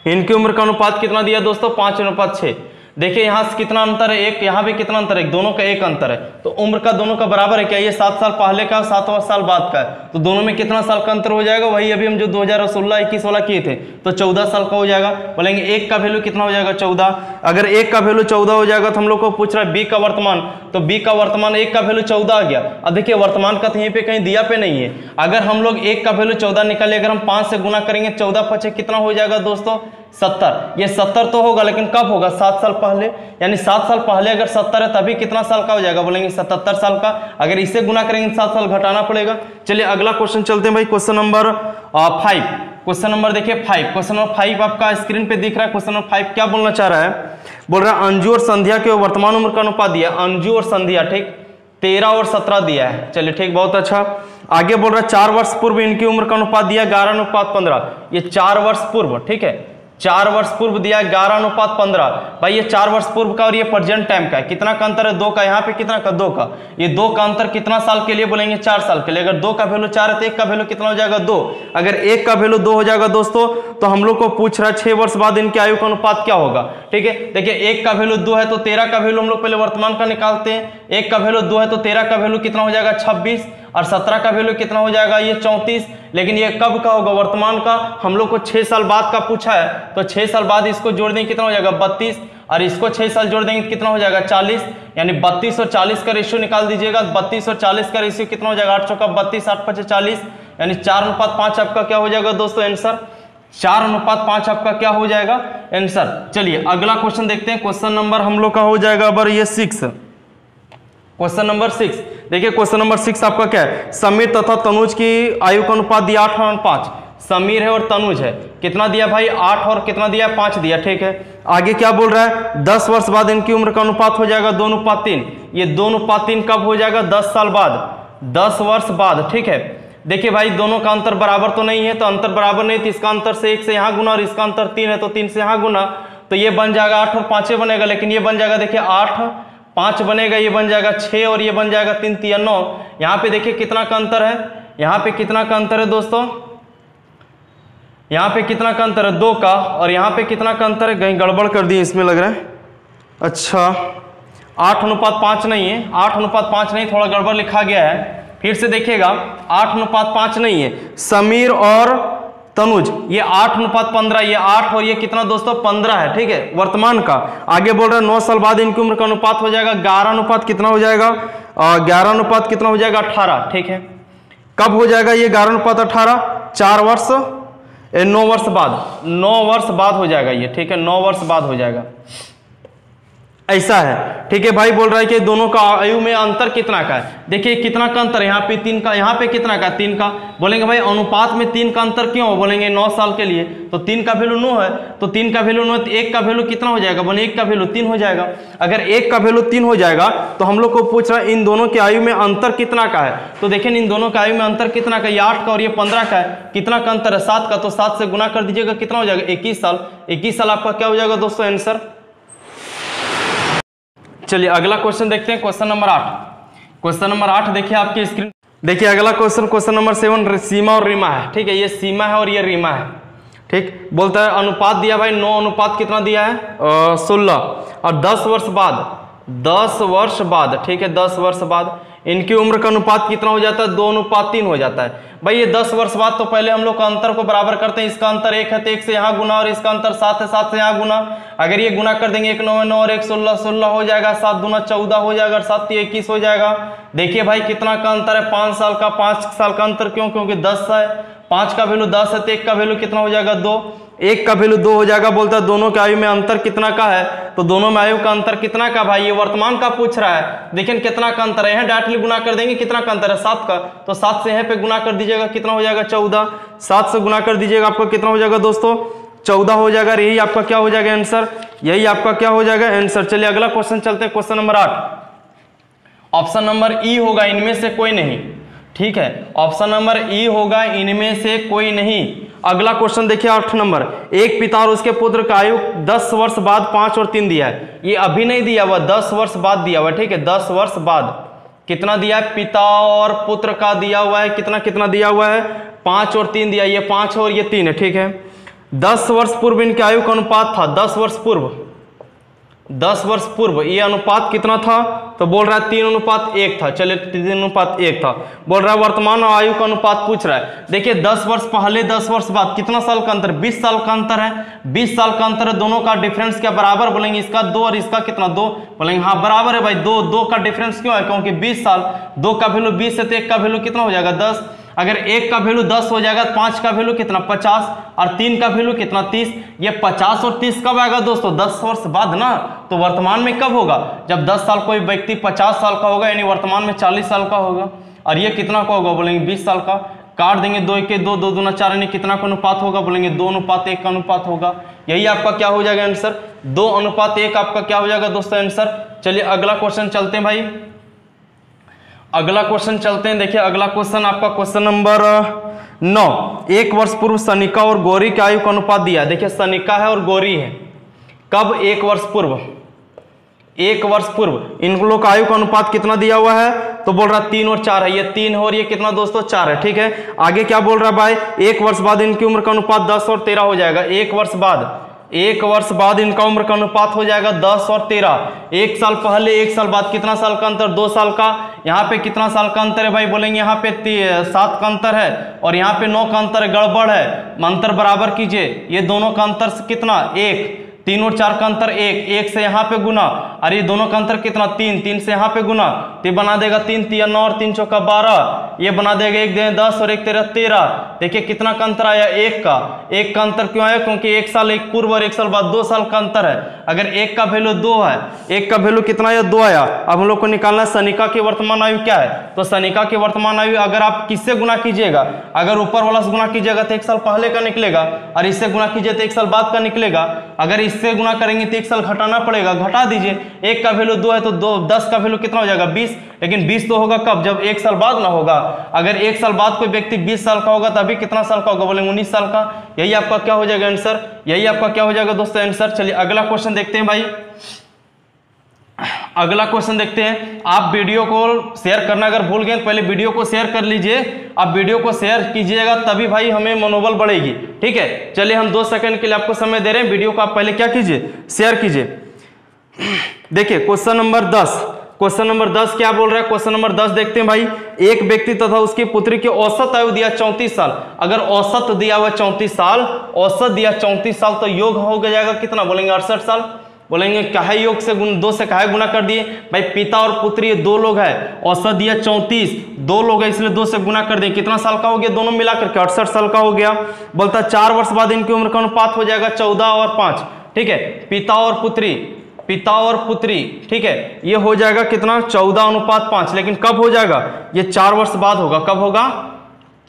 इनकी उम्र का अनुपात कितना दिया दोस्तों, 5:6। देखिए यहाँ से कितना अंतर है, एक, यहाँ भी कितना अंतर है, दोनों का एक अंतर है, तो उम्र का दोनों का बराबर है क्या, ये 7 साल पहले का 7 साल बाद का है, तो दोनों में कितना साल का अंतर हो जाएगा, वही अभी हम जो 2016-21 वाला किए थे, तो 14 साल का हो जाएगा। बोलेंगे एक का वैल्यू कितना हो जाएगा, 14। अगर एक का वैल्यू 14 हो जाएगा तो हम लोग को पूछ रहा है बी का वर्तमान, तो बी का वर्तमान एक का वैल्यू 14 आ गया। अब देखिए वर्तमान का तो यहीं पे कहीं दिया पे नहीं है, अगर हम लोग एक का वैल्यू 14 निकाले, अगर हम 5 से गुना करेंगे, 14×5 कितना हो जाएगा दोस्तों, 70। ये 70 तो होगा, लेकिन कब होगा, 7 साल पहले, यानी 7 साल पहले अगर 70 है तभी कितना साल का हो जाएगा, बोलेंगे 77 साल का। अगर इसे गुना करेंगे 7 साल घटाना पड़ेगा। चलिए अगला क्वेश्चन चलते हैं भाई, क्वेश्चन नंबर 5। क्वेश्चन नंबर देखिए 5, क्वेश्चन नंबर 5 आपका स्क्रीन पे दिख रहा है। क्वेश्चन नंबर 5 क्या बोलना चाह रहा है, बोल रहा है अंजू और संध्या के वर्तमान उम्र का अनुपात दिया, अंजू और संध्या, ठीक, 13 और 17 दिया है। चलिए ठीक, बहुत अच्छा। आगे बोल रहा है 4 वर्ष पूर्व इनकी उम्र का अनुपात दिया 11:15। ये 4 वर्ष पूर्व, ठीक है, 4 वर्ष पूर्व दिया 11:15। भाई ये 4 वर्ष पूर्व का और ये प्रेजेंट टाइम का है, कितना का अंतर है, 2 का, यहाँ पे कितना का, 2 का। ये 2 का अंतर कितना साल के लिए, बोलेंगे 4 साल के लिए। अगर 2 का वैल्यू 4 है तो 1 का वैल्यू कितना हो जाएगा, 2। अगर 1 का वैल्यू 2 हो जाएगा दोस्तों, तो हम लोग को पूछ रहा है 6 वर्ष बाद इनकी आयु का अनुपात क्या होगा। ठीक है, देखिए 1 का वैल्यू 2 है तो 13 का वैल्यू हम लोग पहले वर्तमान का निकालते हैं। 1 का वैल्यू 2 है तो 13 का वैल्यू कितना हो जाएगा, 26, और 17 का वैल्यू कितना हो जाएगा, ये 34। लेकिन ये कब का होगा, वर्तमान का। हम लोग को 6 साल बाद का पूछा है, तो 6 साल बाद इसको जोड़ देंगे कितना हो जाएगा, 32, और इसको 6 साल जोड़ देंगे कितना हो जाएगा, 40। यानी 32 और 40 का रेशियो निकाल दीजिएगा। 32 और 40 का रेशियो कितना हो जाएगा, 8 चौका 32, 8 पचे 40, यानी 4:5 आपका क्या हो जाएगा दोस्तों, आंसर 4:5 आपका क्या हो जाएगा, आंसर। चलिए अगला क्वेश्चन देखते हैं। क्वेश्चन नंबर हम लोग का हो जाएगा अब ये 6। क्वेश्चन नंबर 6 देखिए, क्वेश्चन नंबर 6 आपका क्या है, समीर तथा तनुज की आयु का अनुपात दिया 8:5। समीर है और तनुज है, कितना दिया भाई, 8 और कितना दिया, 5 दिया। ठीक है, आगे क्या बोल रहा है, 10 वर्ष बाद इनकी उम्र का अनुपात हो जाएगा 2:3। ये 2:3 कब हो जाएगा, 10 साल बाद, 10 वर्ष बाद। ठीक है, देखिए भाई दोनों का अंतर बराबर तो नहीं है, तो अंतर बराबर नहीं, तो इसका अंतर से 1 से यहाँ गुना, और इसका अंतर 3 है तो 3 से यहाँ गुना, तो ये बन जाएगा 8 और 5 बनेगा। लेकिन ये बन जाएगा, देखिए 8 5 बनेगा, ये बन जाएगा 6 और ये बन जाएगा 3 3 9। यहाँ पे देखिए कितना का अंतर है, यहाँ पे कितना का अंतर है दोस्तों, यहाँ पे कितना का अंतर है, 2 का, और यहाँ पे कितना का अंतर है, कहीं गड़बड़ कर दी इसमें लग रहा है। अच्छा 8:5 नहीं है, 8:5 नहीं, थोड़ा गड़बड़ लिखा गया है, फिर से देखिएगा 8:5 नहीं है। समीर और तनुज ये 8:15, ये 8 और ये कितना दोस्तों, 15 है। ठीक है, वर्तमान का। आगे बोल रहे हैं 9 साल बाद इनकी उम्र का अनुपात हो जाएगा 11 कितना हो जाएगा, 11 कितना हो जाएगा, 18। ठीक है, कब हो जाएगा ये 11:18, 4 वर्ष 9 वर्ष बाद, 9 वर्ष बाद हो जाएगा ये। ठीक है, 9 वर्ष बाद हो जाएगा, ऐसा है। ठीक है भाई, बोल रहा है कि दोनों का आयु में अंतर कितना का है, देखिए कितना का अंतर है, यहाँ पे 3 का, यहाँ पे कितना का, 3 का। बोलेंगे भाई अनुपात में 3 का अंतर क्यों हो, बोलेंगे 9 साल के लिए, तो 3 का वैल्यू 9 है, तो 3 का वैल्यू 9 है, तो 1 का वैल्यू कितना हो जाएगा, बोले 1 का वैल्यू 3 हो जाएगा। अगर 1 का वैल्यू 3 हो जाएगा तो हम लोग को पूछ रहा है इन दोनों के आयु में अंतर कितना का है, तो देखिए इन दोनों के आयु में अंतर कितना का, ये 8 का और ये 15 का है। कितना का अंतर है, 7 का, तो 7 से गुना कर दीजिएगा, कितना हो जाएगा, 21 साल। 21 साल आपका क्या हो जाएगा दोस्तों, आंसर। चलिए अगला क्वेश्चन देखते हैं, क्वेश्चन नंबर 8। क्वेश्चन नंबर 8 देखिए आपकी स्क्रीन, देखिए अगला क्वेश्चन, क्वेश्चन नंबर 7 सीमा और रीमा है। ठीक है, ये सीमा है और ये रीमा है। ठीक, बोलता है अनुपात दिया भाई 9 अनुपात कितना दिया है, 16, और 10 वर्ष बाद, 10 वर्ष बाद, ठीक है, 10 वर्ष बाद इनकी उम्र का अनुपात कितना हो जाता है, 2:3 हो जाता है। भाई ये 10 वर्ष बाद, तो पहले हम लोग का अंतर को बराबर करते हैं। इसका अंतर 1 है तो 1 से यहाँ गुना, और इसका अंतर 7 है, 7 से यहाँ गुना। अगर ये गुना कर देंगे, 1 9 9 और 1 16, 16 हो जाएगा, 7 दूना 14 हो जाएगा, और 7 21 हो जाएगा। देखिए भाई कितना का अंतर है, 5 साल का, 5 साल का अंतर क्यों, क्योंकि 10 है, 5 का वैल्यू 10 है, तो 1 का वैल्यू कितना हो जाएगा, 2, 1 का वैल्यू 2 हो जाएगा। बोलता है दोनों के आयु में अंतर कितना का है, तो दोनों में आयु का अंतर कितना का, भाई ये वर्तमान का पूछ रहा है। देखिए कितना का अंतर है, यहाँ डायरेक्टली गुना कर देंगे, कितना का अंतर है, 7 का, तो 7 से यहाँ पे गुना कर दीजिएगा, कितना हो जाएगा, 14। 7 से गुना कर दीजिएगा, आपका कितना हो जाएगा दोस्तों, 14 हो जाएगा। यही आपका क्या हो जाएगा आंसर, यही आपका क्या हो जाएगा आंसर। चलिए अगला क्वेश्चन चलते हैं, क्वेश्चन नंबर 8। ऑप्शन नंबर ई होगा, इनमें से कोई नहीं। ठीक है, ऑप्शन नंबर ई होगा, इनमें से कोई नहीं। अगला क्वेश्चन देखिए 8 नंबर, एक पिता और उसके पुत्र का आयु 10 वर्ष बाद 5 और 3 दिया है। ये अभी नहीं दिया हुआ, 10 वर्ष बाद दिया हुआ है। ठीक है, 10 वर्ष बाद कितना दिया है, पिता और पुत्र का दिया हुआ है, कितना कितना दिया हुआ है, 5 और 3 दिया, ये 5 और ये 3 है। ठीक है, 10 वर्ष पूर्व इनके आयु का अनुपात था, 10 वर्ष पूर्व, 10 वर्ष पूर्व ये अनुपात कितना था, तो बोल रहा है 3:1 था। चलिए 3:1 था। बोल रहा है वर्तमान आयु का अनुपात पूछ रहा है। देखिए 10 वर्ष पहले 10 वर्ष बाद कितना साल का अंतर, 20 साल का अंतर है। 20 साल का अंतर है, दोनों का डिफरेंस क्या बराबर, बोलेंगे इसका 2 और इसका कितना 2, बोलेंगे हाँ बराबर है भाई। 2 का डिफरेंस क्यों है, क्योंकि 20 साल, 2 का वैल्यू 20 है तो 1 का वैल्यू कितना हो जाएगा 10। अगर 1 का वैल्यू 10 हो जाएगा, 5 का वैल्यू कितना 50 और 3 का वैल्यू कितना 30। ये 50 और 30 कब आएगा दोस्तों, 10 वर्ष बाद ना। तो वर्तमान में कब होगा, जब 10 साल कोई व्यक्ति 50 साल का होगा, यानी वर्तमान में 40 साल का होगा। और ये कितना का होगा, बोलेंगे 20 साल का। काट देंगे 2 1 2, 2 दूना 4, यानी कितना का अनुपात होगा, बोलेंगे 2:1 का अनुपात होगा। यही आपका क्या हो जाएगा आंसर, 2:1 आपका क्या हो जाएगा दोस्तों आंसर। चलिए अगला क्वेश्चन चलते हैं भाई, अगला क्वेश्चन चलते हैं। देखिए अगला क्वेश्चन आपका क्वेश्चन नंबर 9, 1 वर्ष पूर्व सनिका और गौरी के आयु का अनुपात दिया है। देखिए सनिका है और गौरी है, कब 1 वर्ष पूर्व, 1 वर्ष पूर्व इन लोग का आयु का अनुपात कितना दिया हुआ है, तो बोल रहा है 3 और 4 है। ये 3 है और ये कितना दोस्तों 4 है। ठीक है, आगे क्या बोल रहा है भाई, 1 वर्ष बाद इनकी उम्र का अनुपात 10 और 13 हो जाएगा। 1 वर्ष बाद, 1 वर्ष बाद इनका उम्र का अनुपात हो जाएगा 10 और 13। 1 साल पहले 1 साल बाद कितना साल का अंतर, 2 साल का। यहाँ पे कितना साल का अंतर है भाई, बोलेंगे यहाँ पे 7 का अंतर है और यहाँ पे 9 का अंतर है, गड़बड़ है। अंतर बराबर कीजिए, ये दोनों का अंतर कितना 1, 3 और 4 का अंतर 1, 1 से यहाँ पे गुना, और ये दोनों का अंतर कितना 3, 3 से यहाँ पे गुना, तो बना देगा 3 3 9 और 3 चौका 12, ये बना देगा 1 10 और 1 13। देखिए कितना का अंतर आया, 1 का अंतर क्यों आया, क्योंकि 1 साल 1 पूर्व और 1 साल बाद 2 साल का अंतर है। अगर 1 का वैल्यू 2 है, 1 का वैल्यू कितना आया 2 आया। अब हम लोग को निकालना है सनिका की वर्तमान आयु क्या है। तो सनिका की वर्तमान आयु अगर आप किससे गुना कीजिएगा, अगर ऊपर वाला से गुना कीजिएगा तो 1 साल पहले का निकलेगा, और इससे गुना कीजिए तो 1 साल बाद का निकलेगा। अगर इससे गुना करेंगे तो 1 साल घटाना पड़ेगा, घटा दीजिए। 1 का वैल्यू 2 है तो 10 का वैल्यू कितना हो जाएगा 20, लेकिन 20 तो होगा कब, जब 1 साल बाद ना होगा। अगर 1 साल बाद कोई व्यक्ति 20 साल का होगा तो अभी कितना साल का होगा, बोलेंगे 19 साल का। यही आपका क्या हो जाएगा आंसर, यही आपका क्या हो जाएगा दोस्तों आंसर। चलिए अगला क्वेश्चन देखते हैं भाई, अगला क्वेश्चन देखते हैं। आप वीडियो को शेयर करना अगर भूल गए तो पहले वीडियो को शेयर कर लीजिए। आप वीडियो को शेयर कीजिएगा तभी भाई हमें मनोबल बढ़ेगी। ठीक है, चलिए हम 2 सेकंड के लिए आपको समय दे रहे हैं, वीडियो को आप पहले क्या कीजिए, शेयर कीजिए। देखिए क्वेश्चन नंबर 10, क्वेश्चन नंबर 10 क्या बोल रहा है, क्वेश्चन नंबर 10 देखते हैं भाई। एक व्यक्ति तथा उसकी पुत्री की औसत आयु दिया 34 साल। अगर औसत दिया हुआ 34 साल, औसत दिया 34 साल, तो योग हो जाएगा कितना, बोलेंगे 68 साल। बोलेंगे काहे योग से 2 से काहे गुना कर दिए भाई, पिता और पुत्री 2 लोग है, औसत दिया 34, 2 लोग है इसलिए 2 से गुना कर दिए। कितना साल का हो गया, दोनों मिलाकर के 68 साल का हो गया। बोलता 4 वर्ष बाद इनकी उम्र का अनुपात हो जाएगा 14 और 5। ठीक है, पिता और पुत्री, ठीक है, ये हो जाएगा कितना 14:5। लेकिन कब हो जाएगा, ये 4 वर्ष बाद होगा। कब होगा,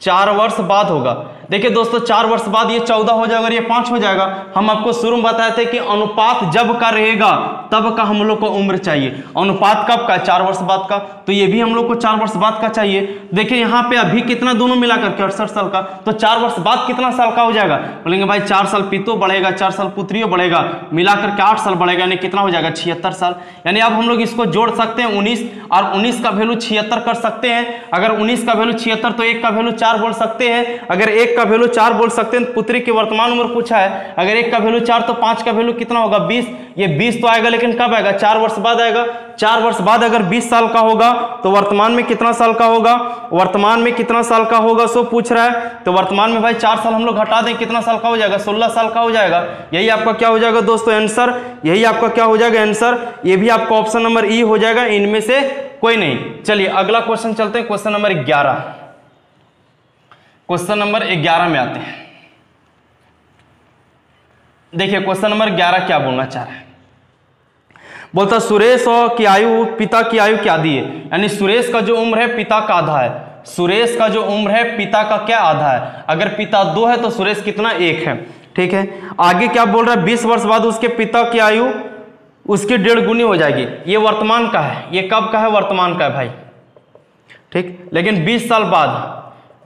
4 वर्ष बाद होगा। देखिए दोस्तों 4 वर्ष बाद ये 14 हो जाएगा और ये 5 हो जाएगा। हम आपको शुरू में बताए थे कि अनुपात जब का रहेगा तब का हम लोग को उम्र चाहिए। अनुपात कब का, 4 वर्ष बाद का, तो ये भी हम लोग को 4 वर्ष बाद का चाहिए। देखिए यहाँ पे अभी कितना दोनों मिलाकर के 68 साल का, तो 4 वर्ष बाद कितना साल का हो जाएगा, बोलेंगे भाई 4 साल पितो बढ़ेगा, 4 साल पुत्रियों बढ़ेगा, मिलाकर के 8 साल बढ़ेगा, यानी कितना हो जाएगा 76 साल। यानी अब हम लोग इसको जोड़ सकते हैं 19 और 19 का वैल्यू 76 कर सकते हैं। अगर 19 का वैल्यू 76 तो 1 का वैल्यू 4 बोल सकते हैं। अगर 1 का वैल्यू 4 बोल सकते हैं, पुत्री की वर्तमान उम्र पूछा है, अगर 1 का वैल्यू 4 तो 5 का वैल्यू कितना होगा 20। ये 20 तो आएगा लेकिन कब आएगा, 4 वर्ष बाद आएगा। 4 वर्ष बाद अगर 20 साल का होगा तो वर्तमान में कितना साल का होगा, वर्तमान में कितना साल का होगा सो पूछ रहा है। तो वर्तमान में भाई 4 साल हम लोग घटा दें, कितना साल का हो जाएगा, 16 साल का हो जाएगा। यही आपका क्या हो जाएगा दोस्तों आंसर, यही आपका क्या हो जाएगा आंसर। ये भी आपका ऑप्शन नंबर ई हो जाएगा, इनमें से कोई नहीं। चलिए अगला क्वेश्चन चलते हैं, क्वेश्चन नंबर 11। क्वेश्चन नंबर 11 में आते हैं। देखिए क्वेश्चन नंबर 11 क्या बोलना चाह रहा है, बोलता सुरेश और की आयु पिता की आयु क्या दी है। यानी सुरेश का जो उम्र है पिता का आधा है, सुरेश का जो उम्र है पिता का क्या आधा है। अगर पिता 2 है तो सुरेश कितना 1 है। ठीक है, आगे क्या बोल रहा है, 20 वर्ष बाद उसके पिता की आयु उसकी 1.5 गुनी हो जाएगी। ये वर्तमान का है, ये कब का है? वर्तमान का है भाई, ठीक। लेकिन 20 साल बाद,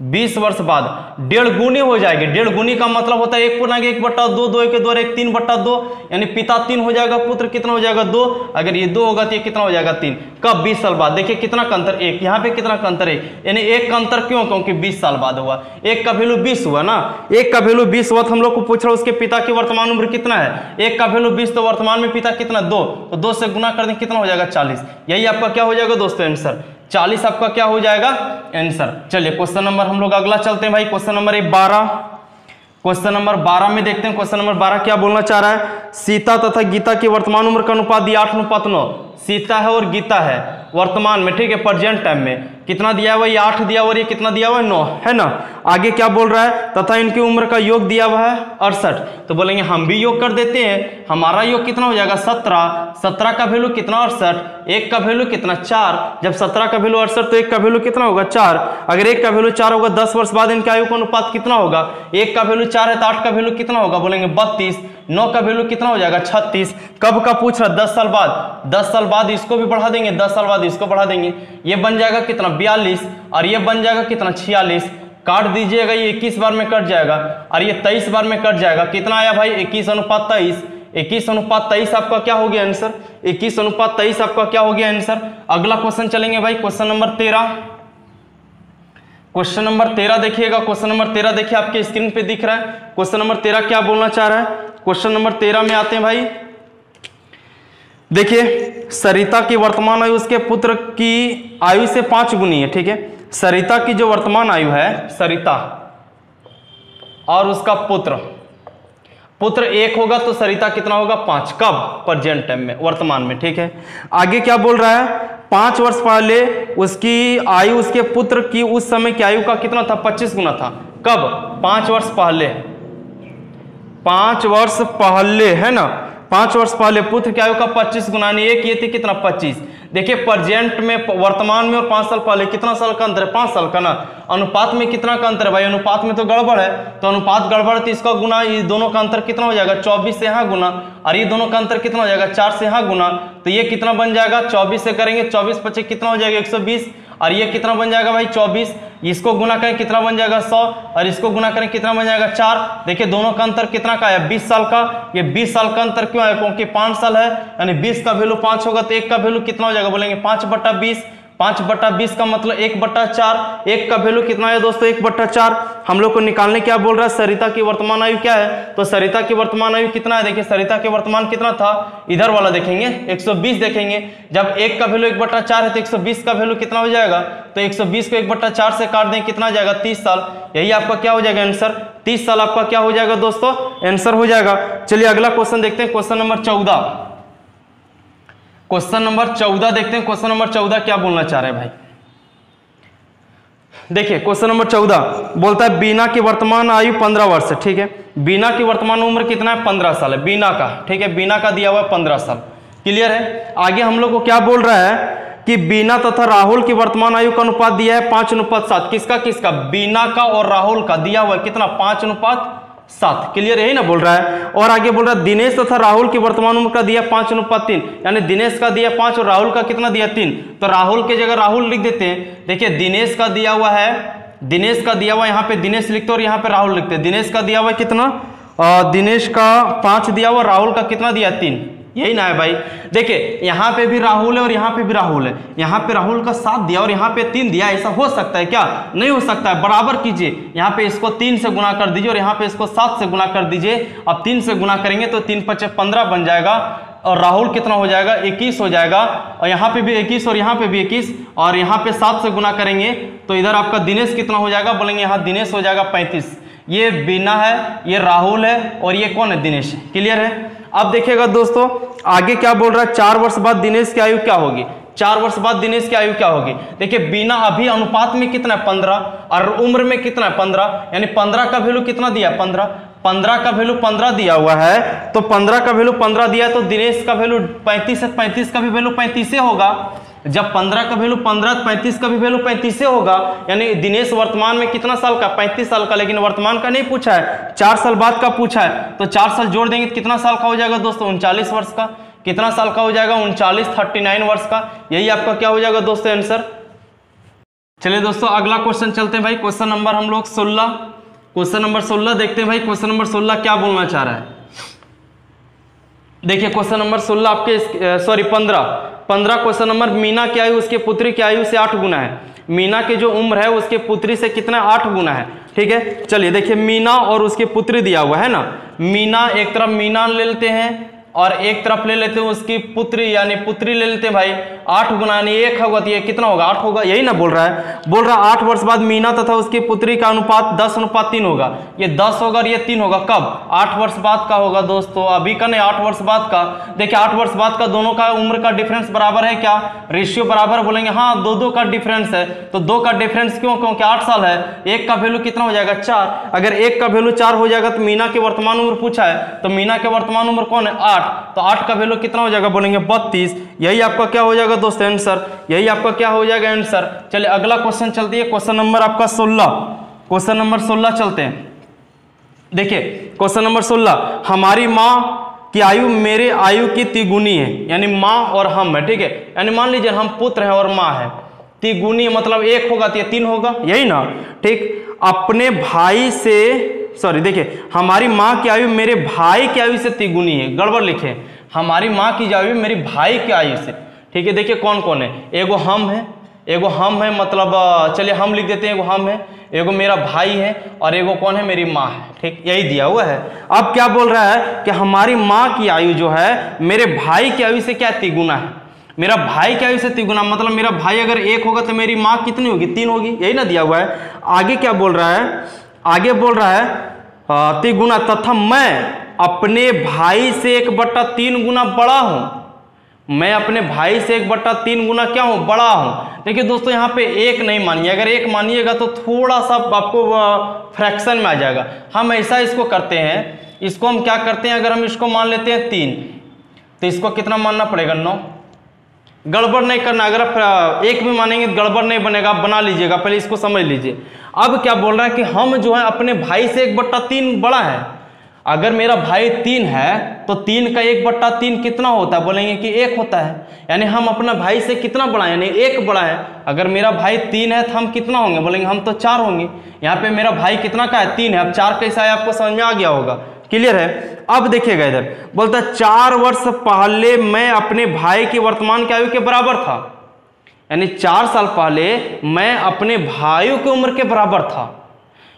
20 वर्ष बाद 1.5 गुनी हो जाएगी। 1.5 गुनी का मतलब होता है 1/1/2, 2 के 2 1 3/2, यानी पिता 3 हो जाएगा, पुत्र कितना हो जाएगा? 2। अगर ये 2 होगा तो ये कितना हो जाएगा? 3। कब? 20 साल बाद। देखिए कितना का अंतर, 1। यहाँ पे कितना का अंतर है? यानी 1 का अंतर क्यों? क्योंकि 20 साल बाद हुआ। 1 का वैल्यू 20 हुआ ना, 1 का वैल्यू 20 हुआ तो हम लोग को पूछ रहा है उसके पिता की वर्तमान उम्र कितना है? 1 का वैल्यू 20 तो वर्तमान में पिता कितना? 2, तो 2 से गुना कर दें कितना हो जाएगा? 40। यही आपका क्या हो जाएगा दोस्तों? आंसर 40 आपका क्या हो जाएगा? आंसर। चलिए क्वेश्चन नंबर हम लोग अगला चलते हैं भाई। क्वेश्चन नंबर 12, क्वेश्चन नंबर 12 में देखते हैं। क्वेश्चन नंबर 12 क्या बोलना चाह रहा है? सीता तथा गीता की वर्तमान उम्र का अनुपात दिया 8:9। सीता है और गीता है वर्तमान में, ठीक है, प्रेजेंट टाइम में कितना दिया हुआ? ये 8 दिया हुआ और ये कितना दिया हुआ है? 9, है ना। आगे क्या बोल रहा है? तथा इनकी उम्र का योग दिया हुआ है 68। तो बोलेंगे हम भी योग कर देते हैं। हमारा योग कितना हो जाएगा? 17। 17 का वैल्यू कितना? 68। 1 का वैल्यू कितना? 4। जब 17 का वैल्यू 68 तो 1 का वैल्यू कितना होगा? 4। अगर 1 का वैल्यू 4 होगा, 10 वर्ष बाद इनके आयु का अनुपात कितना होगा? 1 का वैल्यू 4 है तो 8 का वैल्यू कितना होगा? बोलेंगे 32। 9 का वैल्यू कितना हो जाएगा? 36। कब का पूछ रहा? 10 साल बाद। 10 साल बाद इसको भी बढ़ा देंगे, 10 साल बाद इसको बढ़ा देंगे, ये बन जाएगा कितना? 42। और ये बन जाएगा कितना? 46। काट दीजिएगा, ये 21 बार में कट जाएगा और ये 23 बार में कट जाएगा। कितना आया भाई? 21:23। 21:23 आपका क्या हो गया आंसर? 21:23 आपका क्या हो गया आंसर? अगला क्वेश्चन चलेंगे भाई, क्वेश्चन नंबर 13। क्वेश्चन नंबर 13 देखिएगा। क्वेश्चन नंबर 13 देखिए आपके स्क्रीन पे दिख रहा है। क्वेश्चन नंबर 13 क्या बोलना चाह रहा है? क्वेश्चन नंबर 13 में आते हैं भाई। देखिए सरिता की वर्तमान आयु उसके पुत्र की आयु से 5 गुनी है, ठीक है। सरिता की जो वर्तमान आयु है, सरिता और उसका पुत्र 1 होगा तो सरिता कितना होगा? 5। कब? प्रेजेंट टाइम में, वर्तमान में, ठीक है। आगे क्या बोल रहा है? 5 वर्ष पहले उसकी आयु उसके पुत्र की उस समय की आयु का कितना था? 25 गुना था। कब? 5 वर्ष पहले। 5 वर्ष पहले, है ना, 5 वर्ष पहले पुत्र की आयु का 25 गुना, एक ये थी कितना? 25। देखिए प्रेजेंट में, वर्तमान में और 5 साल पहले कितना साल का अंतर है? 5 साल का ना। अनुपात में कितना का अंतर है भाई? अनुपात में तो गड़बड़ है, तो अनुपात गड़बड़ तो इसका गुना, ये दोनों का अंतर कितना हो जाएगा? 24 से यहाँ गुना, और ये दोनों का अंतर कितना हो जाएगा? 4 से यहाँ गुना, तो ये कितना बन जाएगा? 24 से करेंगे, 24 25 कितना हो जाएगा? 120। और ये कितना बन जाएगा भाई? 24। इसको गुना करें कितना बन जाएगा? 100। और इसको गुना करें कितना बन जाएगा? 4। देखिए दोनों का अंतर कितना का है? 20 साल का। ये 20 साल का अंतर क्यों है? क्योंकि 5 साल है, यानी 20 का वैल्यू 5 होगा तो 1 का वैल्यू कितना हो जाएगा? बोलेंगे 5/20। 5/20 का मतलब 1/4। 1 का वैल्यू कितना है दोस्तों? 1/4। हम लोग को निकालने क्या बोल रहा है? सरिता की वर्तमान आयु क्या है? तो सरिता की वर्तमान आयु कितना है? देखिए सरिता की वर्तमान कितना था? इधर वाला देखेंगे 120 देखेंगे। जब 1 का वैल्यू 1/4 है तो 120 का वैल्यू कितना हो जाएगा? तो 120 को 1/4 से काट दें, कितना जाएगा? 30 साल। यही आपका क्या हो जाएगा आंसर? 30 साल आपका क्या हो जाएगा दोस्तों? आंसर हो जाएगा। चलिए अगला क्वेश्चन देखते हैं, क्वेश्चन नंबर 14। क्वेश्चन नंबर 14 देखते हैं। क्वेश्चन नंबर 14 क्या बोलना चाह रहे हैं भाई? देखिए क्वेश्चन नंबर 14 बोलता है बीना की वर्तमान आयु 15 वर्ष है, ठीक है। बीना की वर्तमान उम्र कितना है? 15 साल है बीना का, ठीक है। बीना का दिया हुआ है 15 साल। क्लियर है? आगे हम लोग को क्या बोल रहा है कि बीना तथा राहुल की वर्तमान आयु का अनुपात दिया है 5:7। किसका किसका? बीना का और राहुल का दिया हुआ है कितना? 5:7। क्लियर, यही ना बोल रहा है। और आगे बोल रहा है दिनेश तथा राहुल की वर्तमान उम्र का दिया 5:3, यानी दिनेश का दिया 5 और राहुल का कितना दिया? 3। तो राहुल की जगह राहुल लिख देते हैं। देखिए दिनेश का दिया हुआ है, दिनेश का दिया हुआ यहाँ पे दिनेश लिखते और यहाँ पे राहुल लिखते हैं। दिनेश का दिया हुआ कितना? दिनेश का 5 दिया हुआ, राहुल का कितना दिया? 3। यही ना है भाई। देखिए यहाँ पे भी राहुल है और यहाँ पे भी राहुल है। यहाँ पे राहुल का 7 दिया और यहाँ पे 3 दिया। ऐसा हो सकता है क्या? नहीं हो सकता है। बराबर कीजिए, यहाँ पे इसको 3 से गुना कर दीजिए और यहाँ पे इसको 7 से गुना कर दीजिए। अब 3 से गुना करेंगे तो 3 × 5 = 15 बन जाएगा और राहुल कितना हो जाएगा? 21 हो जाएगा। और यहाँ पे भी 21 और यहाँ पे भी 21 और यहाँ पे 7 से गुना करेंगे तो इधर आपका दिनेश कितना हो जाएगा? बोलेंगे यहाँ दिनेश हो जाएगा 35। ये बीना है, ये राहुल है और ये कौन है? दिनेश। क्लियर है? अब देखिएगा दोस्तों आगे क्या बोल रहा है? 4 वर्ष बाद दिनेश की आयु क्या होगी? 4 वर्ष बाद दिनेश की आयु क्या होगी? देखिए बीना अभी अनुपात में कितना है? 15 और उम्र में कितना है? 15, यानी 15 का वैल्यू कितना दिया? 15। 15 का वैल्यू 15 दिया हुआ है, तो 15 का वैल्यू 15 दिया है तो दिनेश का वैल्यू 35 है। 35 का भी वैल्यू 35 होगा। जब 15 का वैल्यू 15, 35 का भी वैल्यू 35 होगा, यानी दिनेश वर्तमान में कितना साल का? 35 साल का। लेकिन वर्तमान का नहीं पूछा है, 4 साल बाद का पूछा है, तो 4 साल जोड़ देंगे तो कितना साल का हो जाएगा दोस्तों? 39 वर्ष का। कितना साल का हो जाएगा 39 वर्ष का। यही आपका क्या हो जाएगा दोस्तों आंसर। चलिए दोस्तों अगला क्वेश्चन चलते हैं भाई, क्वेश्चन नंबर हम लोग 16, क्वेश्चन नंबर 16 देखते हैं भाई। क्वेश्चन नंबर 16 क्या बोलना चाह रहा है, देखिए क्वेश्चन नंबर 16 आपके 15 क्वेश्चन नंबर, मीना की आयु उसके पुत्री की आयु से 8 गुना है। मीना की जो उम्र है उसके पुत्री से कितना 8 गुना है। ठीक है, चलिए देखिए मीना और उसके पुत्री दिया हुआ है ना, मीना एक तरफ मीना ले लेते हैं और एक तरफ ले लेते हैं उसकी पुत्री यानी पुत्री ले लेते हैं भाई। 8 गुना यानी 1 होगा तो ये कितना होगा 8 होगा, यही ना बोल रहा है। बोल रहा 8 वर्ष बाद मीना तथा उसकी पुत्री का अनुपात 10:3 होगा। ये 10 होगा और ये 3 होगा, कब 8 वर्ष बाद का होगा दोस्तों, अभी का नहीं 8 वर्ष बाद का। देखिए 8 वर्ष बाद का दोनों का उम्र का डिफरेंस बराबर है क्या, रेशियो बराबर, बोलेंगे हाँ 2 का डिफरेंस है। तो 2 का डिफरेंस क्यों, क्योंकि 8 साल है। 1 का वैल्यू कितना हो जाएगा 4, अगर 1 का वैल्यू 4 हो जाएगा तो मीना की वर्तमान उम्र पूछा है, तो मीना के वर्तमान उम्र कौन है 8, तो 8 का वैल्यू कितना हो जाएगा, बोलेंगे 32। यही आपका क्या हो जाएगा दोस्तों आंसर, यही आपका क्या हो जाएगा आंसर। चलिए अगला क्वेश्चन चलती है, क्वेश्चन नंबर आपका 16, क्वेश्चन नंबर 16 चलते हैं। देखिए क्वेश्चन नंबर 16, हमारी माँ की आयु मेरे आयु की तिगुनी है, यानी माँ और हम है। ठीक है, यानी मान लीजिए हम पुत्र है और माँ है, तिगुनी मतलब 1 होगा तो ये 3 होगा, यही ना। ठीक, अपने भाई से देखिए हमारी माँ की आयु मेरे भाई की आयु से तिगुनी है, गड़बड़ लिखे, हमारी माँ की आयु मेरे भाई की आयु से। ठीक है, देखिए कौन कौन है, एगो हम है, मतलब चलिए हम लिख देते हैं, एगो हम है, एगो मेरा भाई है और एगो कौन है, मेरी माँ है। ठीक, यही दिया हुआ है। अब क्या बोल रहा है कि हमारी माँ की आयु जो है मेरे भाई की आयु से क्या तिगुना है, मेरा भाई की आयु से तिगुना, मतलब मेरा भाई अगर 1 होगा तो मेरी माँ कितनी होगी 3 होगी, यही ना दिया हुआ है। आगे क्या बोल रहा है, आगे बोल रहा है तिगुना तथा मैं अपने भाई से 1/3 गुना बड़ा हूं, मैं अपने भाई से 1/3 गुना क्या हूं, बड़ा हूं। देखिए दोस्तों यहाँ पे 1 नहीं मानिए, अगर 1 मानिएगा तो थोड़ा सा आपको फ्रैक्शन में आ जाएगा। हम ऐसा इसको करते हैं, इसको हम क्या करते हैं, अगर हम इसको मान लेते हैं 3 तो इसको कितना मानना पड़ेगा 9। गड़बड़ नहीं करना, अगर आप 1 भी मानेंगे तो गड़बड़ नहीं बनेगा, आप बना लीजिएगा, पहले इसको समझ लीजिए। अब क्या बोल रहा है कि हम जो है अपने भाई से 1/3 बड़ा है। अगर मेरा भाई 3 है तो 3 का 1/3 कितना होता है, बोलेंगे कि 1 होता है, यानी हम अपना भाई से कितना बड़ा है, यानी 1 बड़ा है। अगर मेरा भाई 3 है तो हम कितना होंगे, बोलेंगे हम तो 4 होंगे। यहाँ पे मेरा भाई कितना का है 3 है, अब 4 कैसा है आपको समझ में आ गया होगा, क्लियर है। अब देखिएगा इधर बोलता 4 वर्ष पहले मैं अपने भाई की वर्तमान की आयु के बराबर था, यानी 4 साल पहले मैं अपने भाइयों की उम्र के बराबर था,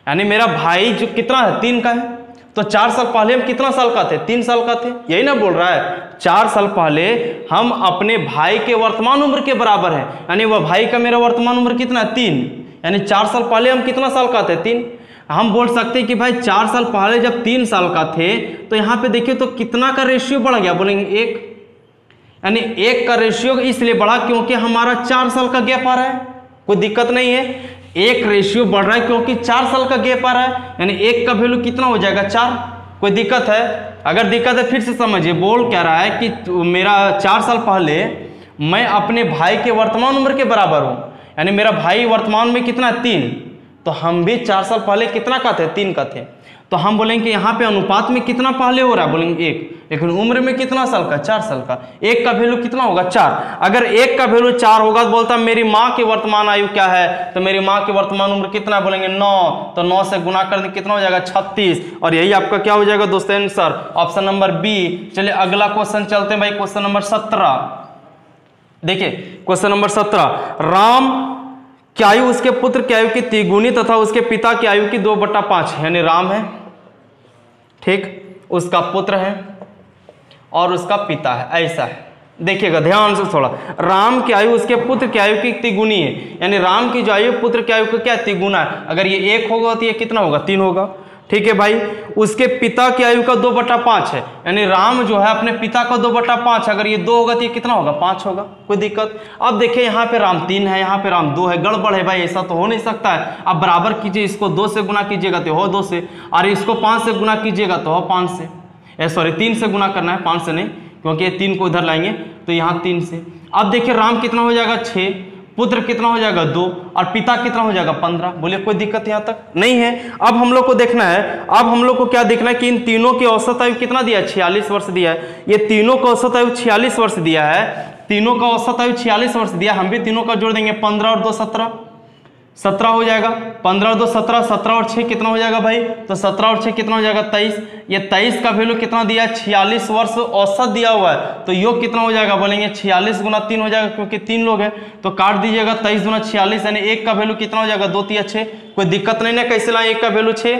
यानी मेरा भाई जो कितना है 3 का है, तो 4 साल पहले हम कितना साल का थे 3 साल का थे, यही ना बोल रहा है। 4 साल पहले हम अपने भाई के वर्तमान उम्र के बराबर है, यानी वह भाई का मेरा वर्तमान उम्र कितना है 3, यानी 4 साल पहले हम कितना साल का थे 3। हम बोल सकते हैं कि भाई 4 साल पहले जब 3 साल का थे तो यहाँ पे देखिए तो कितना का रेशियो बढ़ गया, बोलेंगे 1, यानी 1 का रेशियो इसलिए बढ़ा क्योंकि हमारा 4 साल का गैप आ रहा है, कोई दिक्कत नहीं है। 1 रेशियो बढ़ रहा है क्योंकि 4 साल का गैप आ रहा है, यानी 1 का वैल्यू कितना हो जाएगा 4, कोई दिक्कत है। अगर दिक्कत है फिर से समझिए, बोल क्या रहा है कि मेरा 4 साल पहले मैं अपने भाई के वर्तमान उम्र के बराबर हूँ, यानी मेरा भाई वर्तमान में कितना है 3, तो हम भी 4 साल पहले कितना का थे 3 का थे, तो हम बोलेंगे यहाँ पे अनुपात में कितना पहले हो रहा है, बोलेंगे 1, लेकिन उम्र में कितना साल का 4 साल का। 1 का वैल्यू कितना होगा 4, अगर 1 का वैल्यू 4 होगा तो बोलता मेरी माँ की वर्तमान आयु क्या है, तो मेरी माँ की वर्तमान उम्र कितना है, बोलेंगे 9, तो 9 से गुना कर दें कितना हो जाएगा 36, और यही आपका क्या हो जाएगा दोस्तों आंसर, ऑप्शन नंबर बी। चलिए अगला क्वेश्चन चलते हैं भाई, क्वेश्चन नंबर 17। देखिए क्वेश्चन नंबर 17, राम की आयु उसके पुत्र की आयु की तिगुनी तथा उसके पिता की आयु की 2/5, यानी राम है, ठीक, उसका पुत्र है और उसका पिता है, ऐसा है। देखिएगा ध्यान से थोड़ा, राम की आयु उसके पुत्र की आयु की तिगुनी है, यानी राम की जो आयु पुत्र की आयु का क्या तिगुना है, अगर ये 1 होगा तो ये कितना होगा 3 होगा, ठीक है भाई। उसके पिता की आयु का 2/5 है, यानी राम जो है अपने पिता का 2/5, अगर ये 2 होगा तो ये कितना होगा 5 होगा, कोई दिक्कत। अब देखिए यहाँ पे राम 3 है, यहाँ पे राम 2 है, गड़बड़ है भाई, ऐसा तो हो नहीं सकता है। अब बराबर कीजिए, इसको 2 से गुना कीजिएगा तो हो 2 से, और इसको 5 से गुना कीजिएगा तो हो 5 से, सॉरी 3 से गुना करना है 5 से नहीं, क्योंकि 3 को इधर लाएंगे तो यहाँ 3 से। अब देखिए राम कितना हो जाएगा 6, पुत्र कितना हो जाएगा 2 और पिता कितना हो जाएगा 15। बोलिए कोई दिक्कत यहाँ तक नहीं है। अब हम लोग को देखना है, अब हम लोग को क्या देखना है कि इन तीनों की औसत आयु कितना दिया है, 46 वर्ष दिया है। ये तीनों का औसत आयु 46 वर्ष दिया है, तीनों का औसत आयु 46 वर्ष दिया। हम भी तीनों का जोड़ देंगे, 15 और 2 17, 17 हो जाएगा। 15 और 2 17, 17 और 6 कितना हो जाएगा भाई, तो 17 और 6 कितना हो जाएगा 23। ये 23 का वैल्यू कितना दिया है, 46 वर्ष औसत दिया हुआ है, तो योग कितना हो जाएगा, बोलेंगे 46 गुना 3 हो जाएगा, क्योंकि 3 लोग हैं तो काट दीजिएगा। 23 गुना 46 यानी 1 का वैल्यू कितना हो जाएगा, 2 3 6। कोई दिक्कत नहीं ना, कैसे लाए 1 का वैल्यू 6,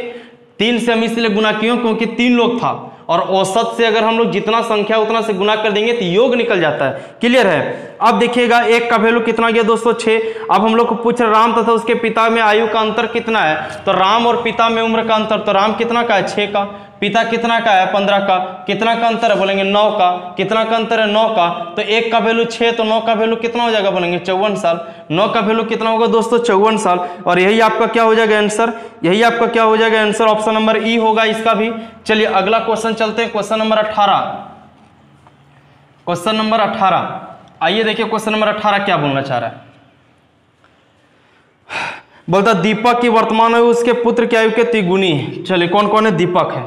3 से हम इसलिए गुना क्यों, क्योंकि 3 लोग था और औसत से अगर हम लोग जितना संख्या उतना से गुना कर देंगे तो योग निकल जाता है। क्लियर है। अब देखिएगा 1 का वैल्यू कितना गया दोस्तों 6। अब हम लोग को पूछ रहे राम तथा उसके पिता में आयु का अंतर कितना है, तो राम और पिता में उम्र का अंतर, तो राम कितना का है 6 का, पिता कितना का है 15 का, कितना का अंतर है, बोलेंगे 9 का, कितना का अंतर है 9 का, तो 1 का वैल्यू 6 तो 9 का वैल्यू कितना हो जाएगा, बोलेंगे 54 साल। 9 का वैल्यू कितना होगा दोस्तों 54 साल, और यही आपका क्या हो जाएगा आंसर, यही आपका क्या हो जाएगा आंसर, ऑप्शन नंबर ई होगा इसका भी। चलिए अगला क्वेश्चन चलते हैं, क्वेश्चन नंबर 18। क्वेश्चन नंबर 18, आइए देखिए क्वेश्चन नंबर 18 क्या बोलना चाह रहा है। बोलता दीपक की वर्तमान आयु उसके पुत्र की आयु के तिगुनी है। चलिए कौन कौन है, दीपक है,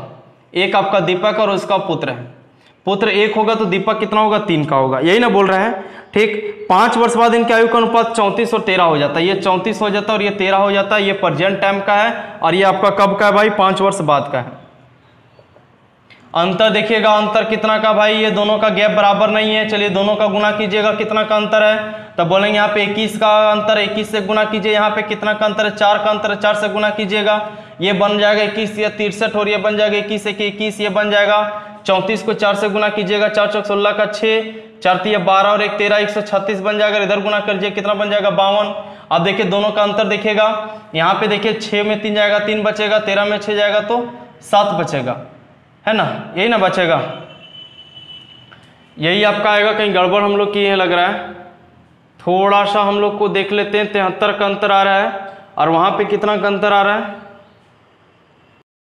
एक आपका दीपक और उसका पुत्र है। पुत्र 1 होगा तो दीपक कितना होगा, 3 का होगा, यही ना बोल रहे हैं। ठीक, 5 वर्ष बाद इनकी आयु का अनुपात 34 और 13 हो जाता है। ये 34 हो जाता है और ये 13 हो जाता है। ये प्रेजेंट टाइम का है और ये आपका कब का है भाई, 5 वर्ष बाद का है। अंतर देखिएगा, अंतर कितना का भाई, ये दोनों का गैप बराबर नहीं है। चलिए दोनों का गुना कीजिएगा, कितना का अंतर है, तब बोलेंगे यहाँ पे 21 का अंतर, 21 से गुना कीजिए। यहाँ पे कितना का अंतर है, 4 का अंतर है, 4 से गुना कीजिएगा, ये बन जाएगा 21 या 63 और ये बन जाएगा 21 के 21, ये बन जाएगा 34 को 4 से गुना कीजिएगा, 4 चौक 16 का 6, 4 3 12 और 1 13, 136 बन जाएगा। इधर गुना करिए, कितना बन जाएगा 52। अब देखिए दोनों का अंतर देखिएगा, यहाँ पे देखिए 6 में 3 जाएगा, 3 बचेगा, 13 में 6 जाएगा तो 7 बचेगा, है ना, यही ना बचेगा, यही आपका आएगा। कहीं गड़बड़ हम लोग किए हैं लग रहा है, थोड़ा सा हम लोग को देख लेते हैं। 73 का अंतर आ रहा है और वहां पे कितना का अंतर आ रहा है,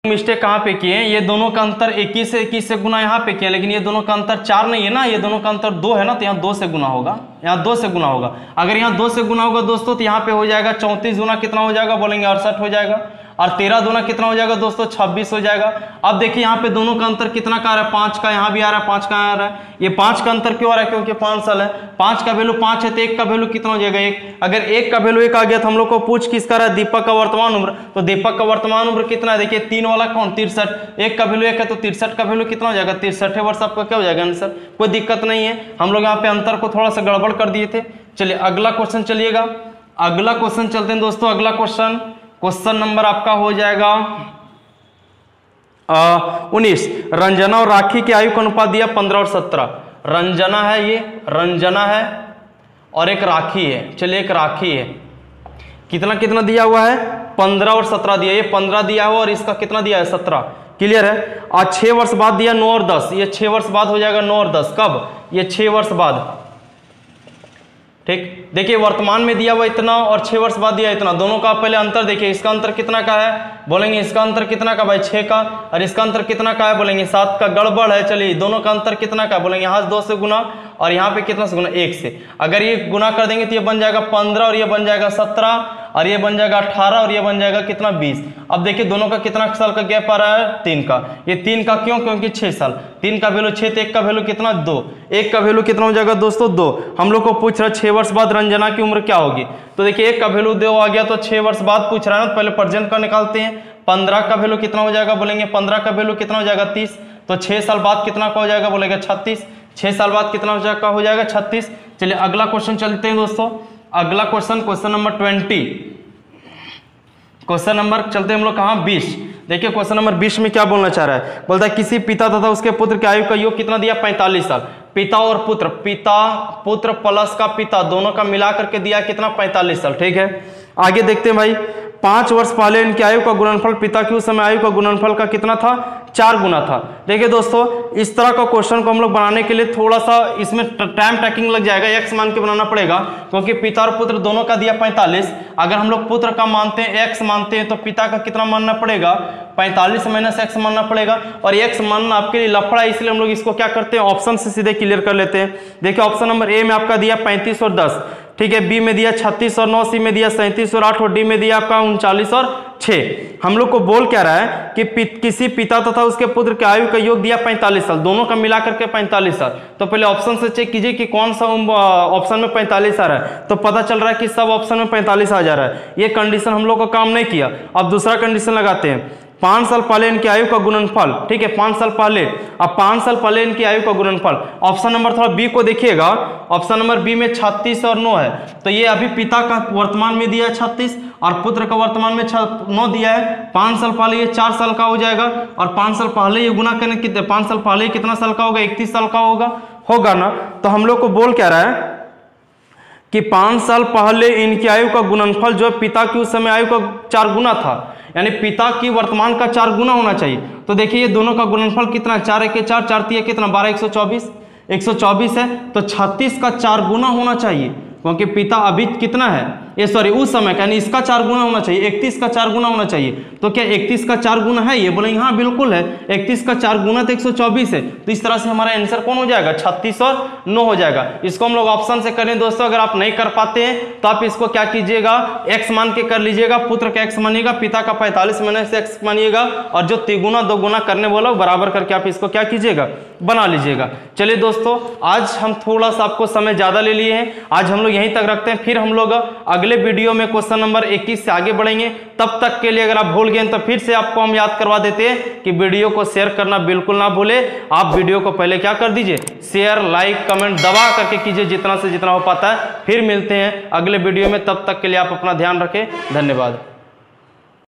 मिस्टेक कहाँ पे किए हैं, ये दोनों का अंतर 21 से गुना यहाँ पे किया, लेकिन ये दोनों का अंतर 4 नहीं है ना, ये दोनों का अंतर 2 है ना, तो यहाँ 2 से गुना होगा, यहाँ 2 से गुना होगा। अगर यहाँ 2 से गुना होगा दोस्तों तो यहाँ पे हो जाएगा 34 गुना कितना हो जाएगा, बोलेंगे 68 हो जाएगा, और 13 दूना कितना हो जाएगा दोस्तों 26 हो जाएगा। अब देखिए यहाँ पे दोनों का अंतर कितना का आ रहा है, 5 का, यहाँ भी आ रहा है 5 का आ रहा है। ये 5 का अंतर क्यों आ रहा है, क्योंकि 5 साल है, 5 का वैल्यू 5 है तो 1 का वैल्यू कितना हो जाएगा 1। अगर 1 का वैल्यू 1 आ गया तो हम लोग को पूछ किसका रहा है, दीपक का वर्तमान उम्र, तो दीपक का वर्तमान उम्र कितना है, देखिए 3 वाला कौन 63, 1 का वैल्यू 1 है तो 63 का वैल्यू कितना हो जाएगा 63 वर्ष आपका क्या हो जाएगा आंसर। कोई दिक्कत नहीं है, हम लोग यहाँ पे अंतर को थोड़ा सा गड़बड़ कर दिए थे। चलिए अगला क्वेश्चन चलिएगा, अगला क्वेश्चन चलते हैं दोस्तों। अगला क्वेश्चन, क्वेश्चन नंबर आपका हो जाएगा 19। रंजना और राखी की आयु का अनुपात दिया 15 और 17। रंजना है, ये रंजना है और एक राखी है। चलिए एक राखी है, कितना कितना दिया हुआ है 15 और 17 दिया, ये 15 दिया हुआ और इसका कितना दिया है 17। क्लियर है। आज 6 वर्ष बाद दिया 9 और 10, ये 6 वर्ष बाद हो जाएगा 9 और 10, कब, ये 6 वर्ष बाद। ठीक, देखिए वर्तमान में दिया हुआ इतना और 6 वर्ष बाद दिया इतना, दोनों का पहले अंतर देखिए, इसका अंतर कितना का है, बोलेंगे इसका अंतर कितना का भाई 6 का, और इसका अंतर कितना का है, बोलेंगे 7 का। गड़बड़ है, चलिए दोनों का अंतर कितना का, बोलेंगे यहाँ 2 से गुना और यहाँ पे कितना से गुना 1 से। अगर ये गुना कर देंगे तो ये बन जाएगा 15 और ये बन जाएगा 17 और ये बन जाएगा 18 और ये बन जाएगा कितना 20। अब देखिए दोनों का कितना साल का गैप आ रहा है, 3 का। ये 3 का क्यों, क्योंकि 6 साल, 3 का वैल्यू 6 तो 1 का वैल्यू कितना 2, 1 का वैल्यू कितना हो जाएगा दोस्तों 2। हम लोग को पूछ रहा है 6 वर्ष बाद रंजना की उम्र क्या होगी, तो देखिए 1 का वैल्यू 2 आ गया तो 6 वर्ष बाद पूछ रहा है ना, पहले प्रेजेंट का निकालते हैं। 15 का वैल्यू कितना हो जाएगा, बोलेंगे 15 का वैल्यू कितना हो जाएगा 30, तो 6 साल बाद कितना का हो जाएगा, बोलेगा 36, 6 साल बाद कितना हो जाएगा 36। चलिए अगला क्वेश्चन चलते हैं दोस्तों। अगला question, question number 20, question number चलते हैं हम लोग कहाँ 20। देखिए क्वेश्चन नंबर 20 में क्या बोलना चाह रहा है, बोलता है किसी पिता तथा उसके पुत्र की आयु का योग कितना दिया 45 साल। पिता और पुत्र, पिता पुत्र प्लस का पिता, दोनों का मिला करके दिया कितना 45 साल। ठीक है, आगे देखते हैं भाई। 5 वर्ष पहले इनकी आयु का गुणनफल पिता की उस समय आयु का गुणनफल का कितना था, 4 गुना था। देखिए दोस्तों इस तरह का क्वेश्चन को हम लोग बनाने के लिए थोड़ा सा इसमें टाइम टैकिंग लग जाएगा, एक्स मान के बनाना पड़ेगा, क्योंकि पिता और पुत्र दोनों का दिया 45। अगर हम लोग पुत्र का मानते हैं एक्स मानते हैं तो पिता का कितना मानना पड़ेगा 45 माइनस एक्स मानना पड़ेगा, और एक्स मानना आपके लिए लफड़ा है, इसलिए हम लोग इसको क्या करते हैं ऑप्शन से सीधे क्लियर कर लेते हैं। देखिए ऑप्शन नंबर ए में आपका दिया 35 और 10। ठीक है। बी में दिया 36 और 9, सी में दिया 37 और 8 और डी में दिया आपका 39 और 6। हम लोग को बोल क्या रहा है कि किसी पिता तथा उसके पुत्र की आयु का योग दिया 45 साल, दोनों का मिलाकर के 45 साल। तो पहले ऑप्शन से चेक कीजिए कि कौन सा ऑप्शन में 45 आ रहा है। तो पता चल रहा है कि सब ऑप्शन में 45 आ जा रहा है। ये कंडीशन हम लोग का काम नहीं किया। अब दूसरा कंडीशन लगाते हैं, 5 साल पहले इनकी आयु का गुणनफल, ठीक है, 5 साल पहले। अब 5 साल पहले इनकी आयु का गुणनफल, ऑप्शन नंबर थोड़ा बी को देखिएगा, ऑप्शन नंबर बी में 36 और 9 है। तो ये अभी पिता का वर्तमान में दिया है 36 और पुत्र का वर्तमान में 9 दिया है। 5 साल पहले ये 4 साल का हो जाएगा और 5 साल पहले ये गुना करने कितने, 5 साल पहले कितना साल का होगा, 31 साल का होगा ना। तो हम लोग को बोल क्या रहा है कि 5 साल पहले इनकी आयु का गुणनफल जो है पिता की उस समय आयु का 4 गुना था, यानी पिता की वर्तमान का 4 गुना होना चाहिए। तो देखिए ये दोनों का गुणनफल कितना, 4 1 4, 4 3 कितना, 12 124 है। तो 36 का 4 गुना होना चाहिए, क्योंकि पिता अभी कितना है, ये सॉरी उस समय का, यानी इसका 4 गुना होना चाहिए, 31 का 4 गुना होना चाहिए। तो क्या 31 का 4 गुना है ये, बोले हाँ बिल्कुल है, 31 का 4 गुना तो 124 है। तो इस तरह से हमारा आंसर कौन हो जाएगा, 36 और 9 हो जाएगा। इसको हम लोग ऑप्शन से करें दोस्तों। अगर आप नहीं कर पाते हैं तो आप इसको क्या कीजिएगा, x मान के कर लीजिएगा, पुत्र का x मानिएगा, पिता का 45 माइनस x मानिएगा, और जो तिगुना दोगुना करने वाला बराबर करके आप इसको क्या कीजिएगा, बना लीजिएगा। चलिए दोस्तों, आज हम थोड़ा सा आपको समय ज्यादा ले लिए हैं, आज हम लोग यहीं तक रखते हैं। फिर हम लोग अगले वीडियो में क्वेश्चन नंबर 21 से आगे बढ़ेंगे। तब तक के लिए अगर आप भूल गए तो फिर से आपको हम याद करवा देते हैं कि वीडियो को शेयर करना बिल्कुल ना भूले। आप वीडियो को पहले क्या कर दीजिए, शेयर लाइक कमेंट दबा करके कीजिए, जितना से जितना हो पाता है। फिर मिलते हैं अगले वीडियो में, तब तक के लिए आप अपना ध्यान रखें। धन्यवाद।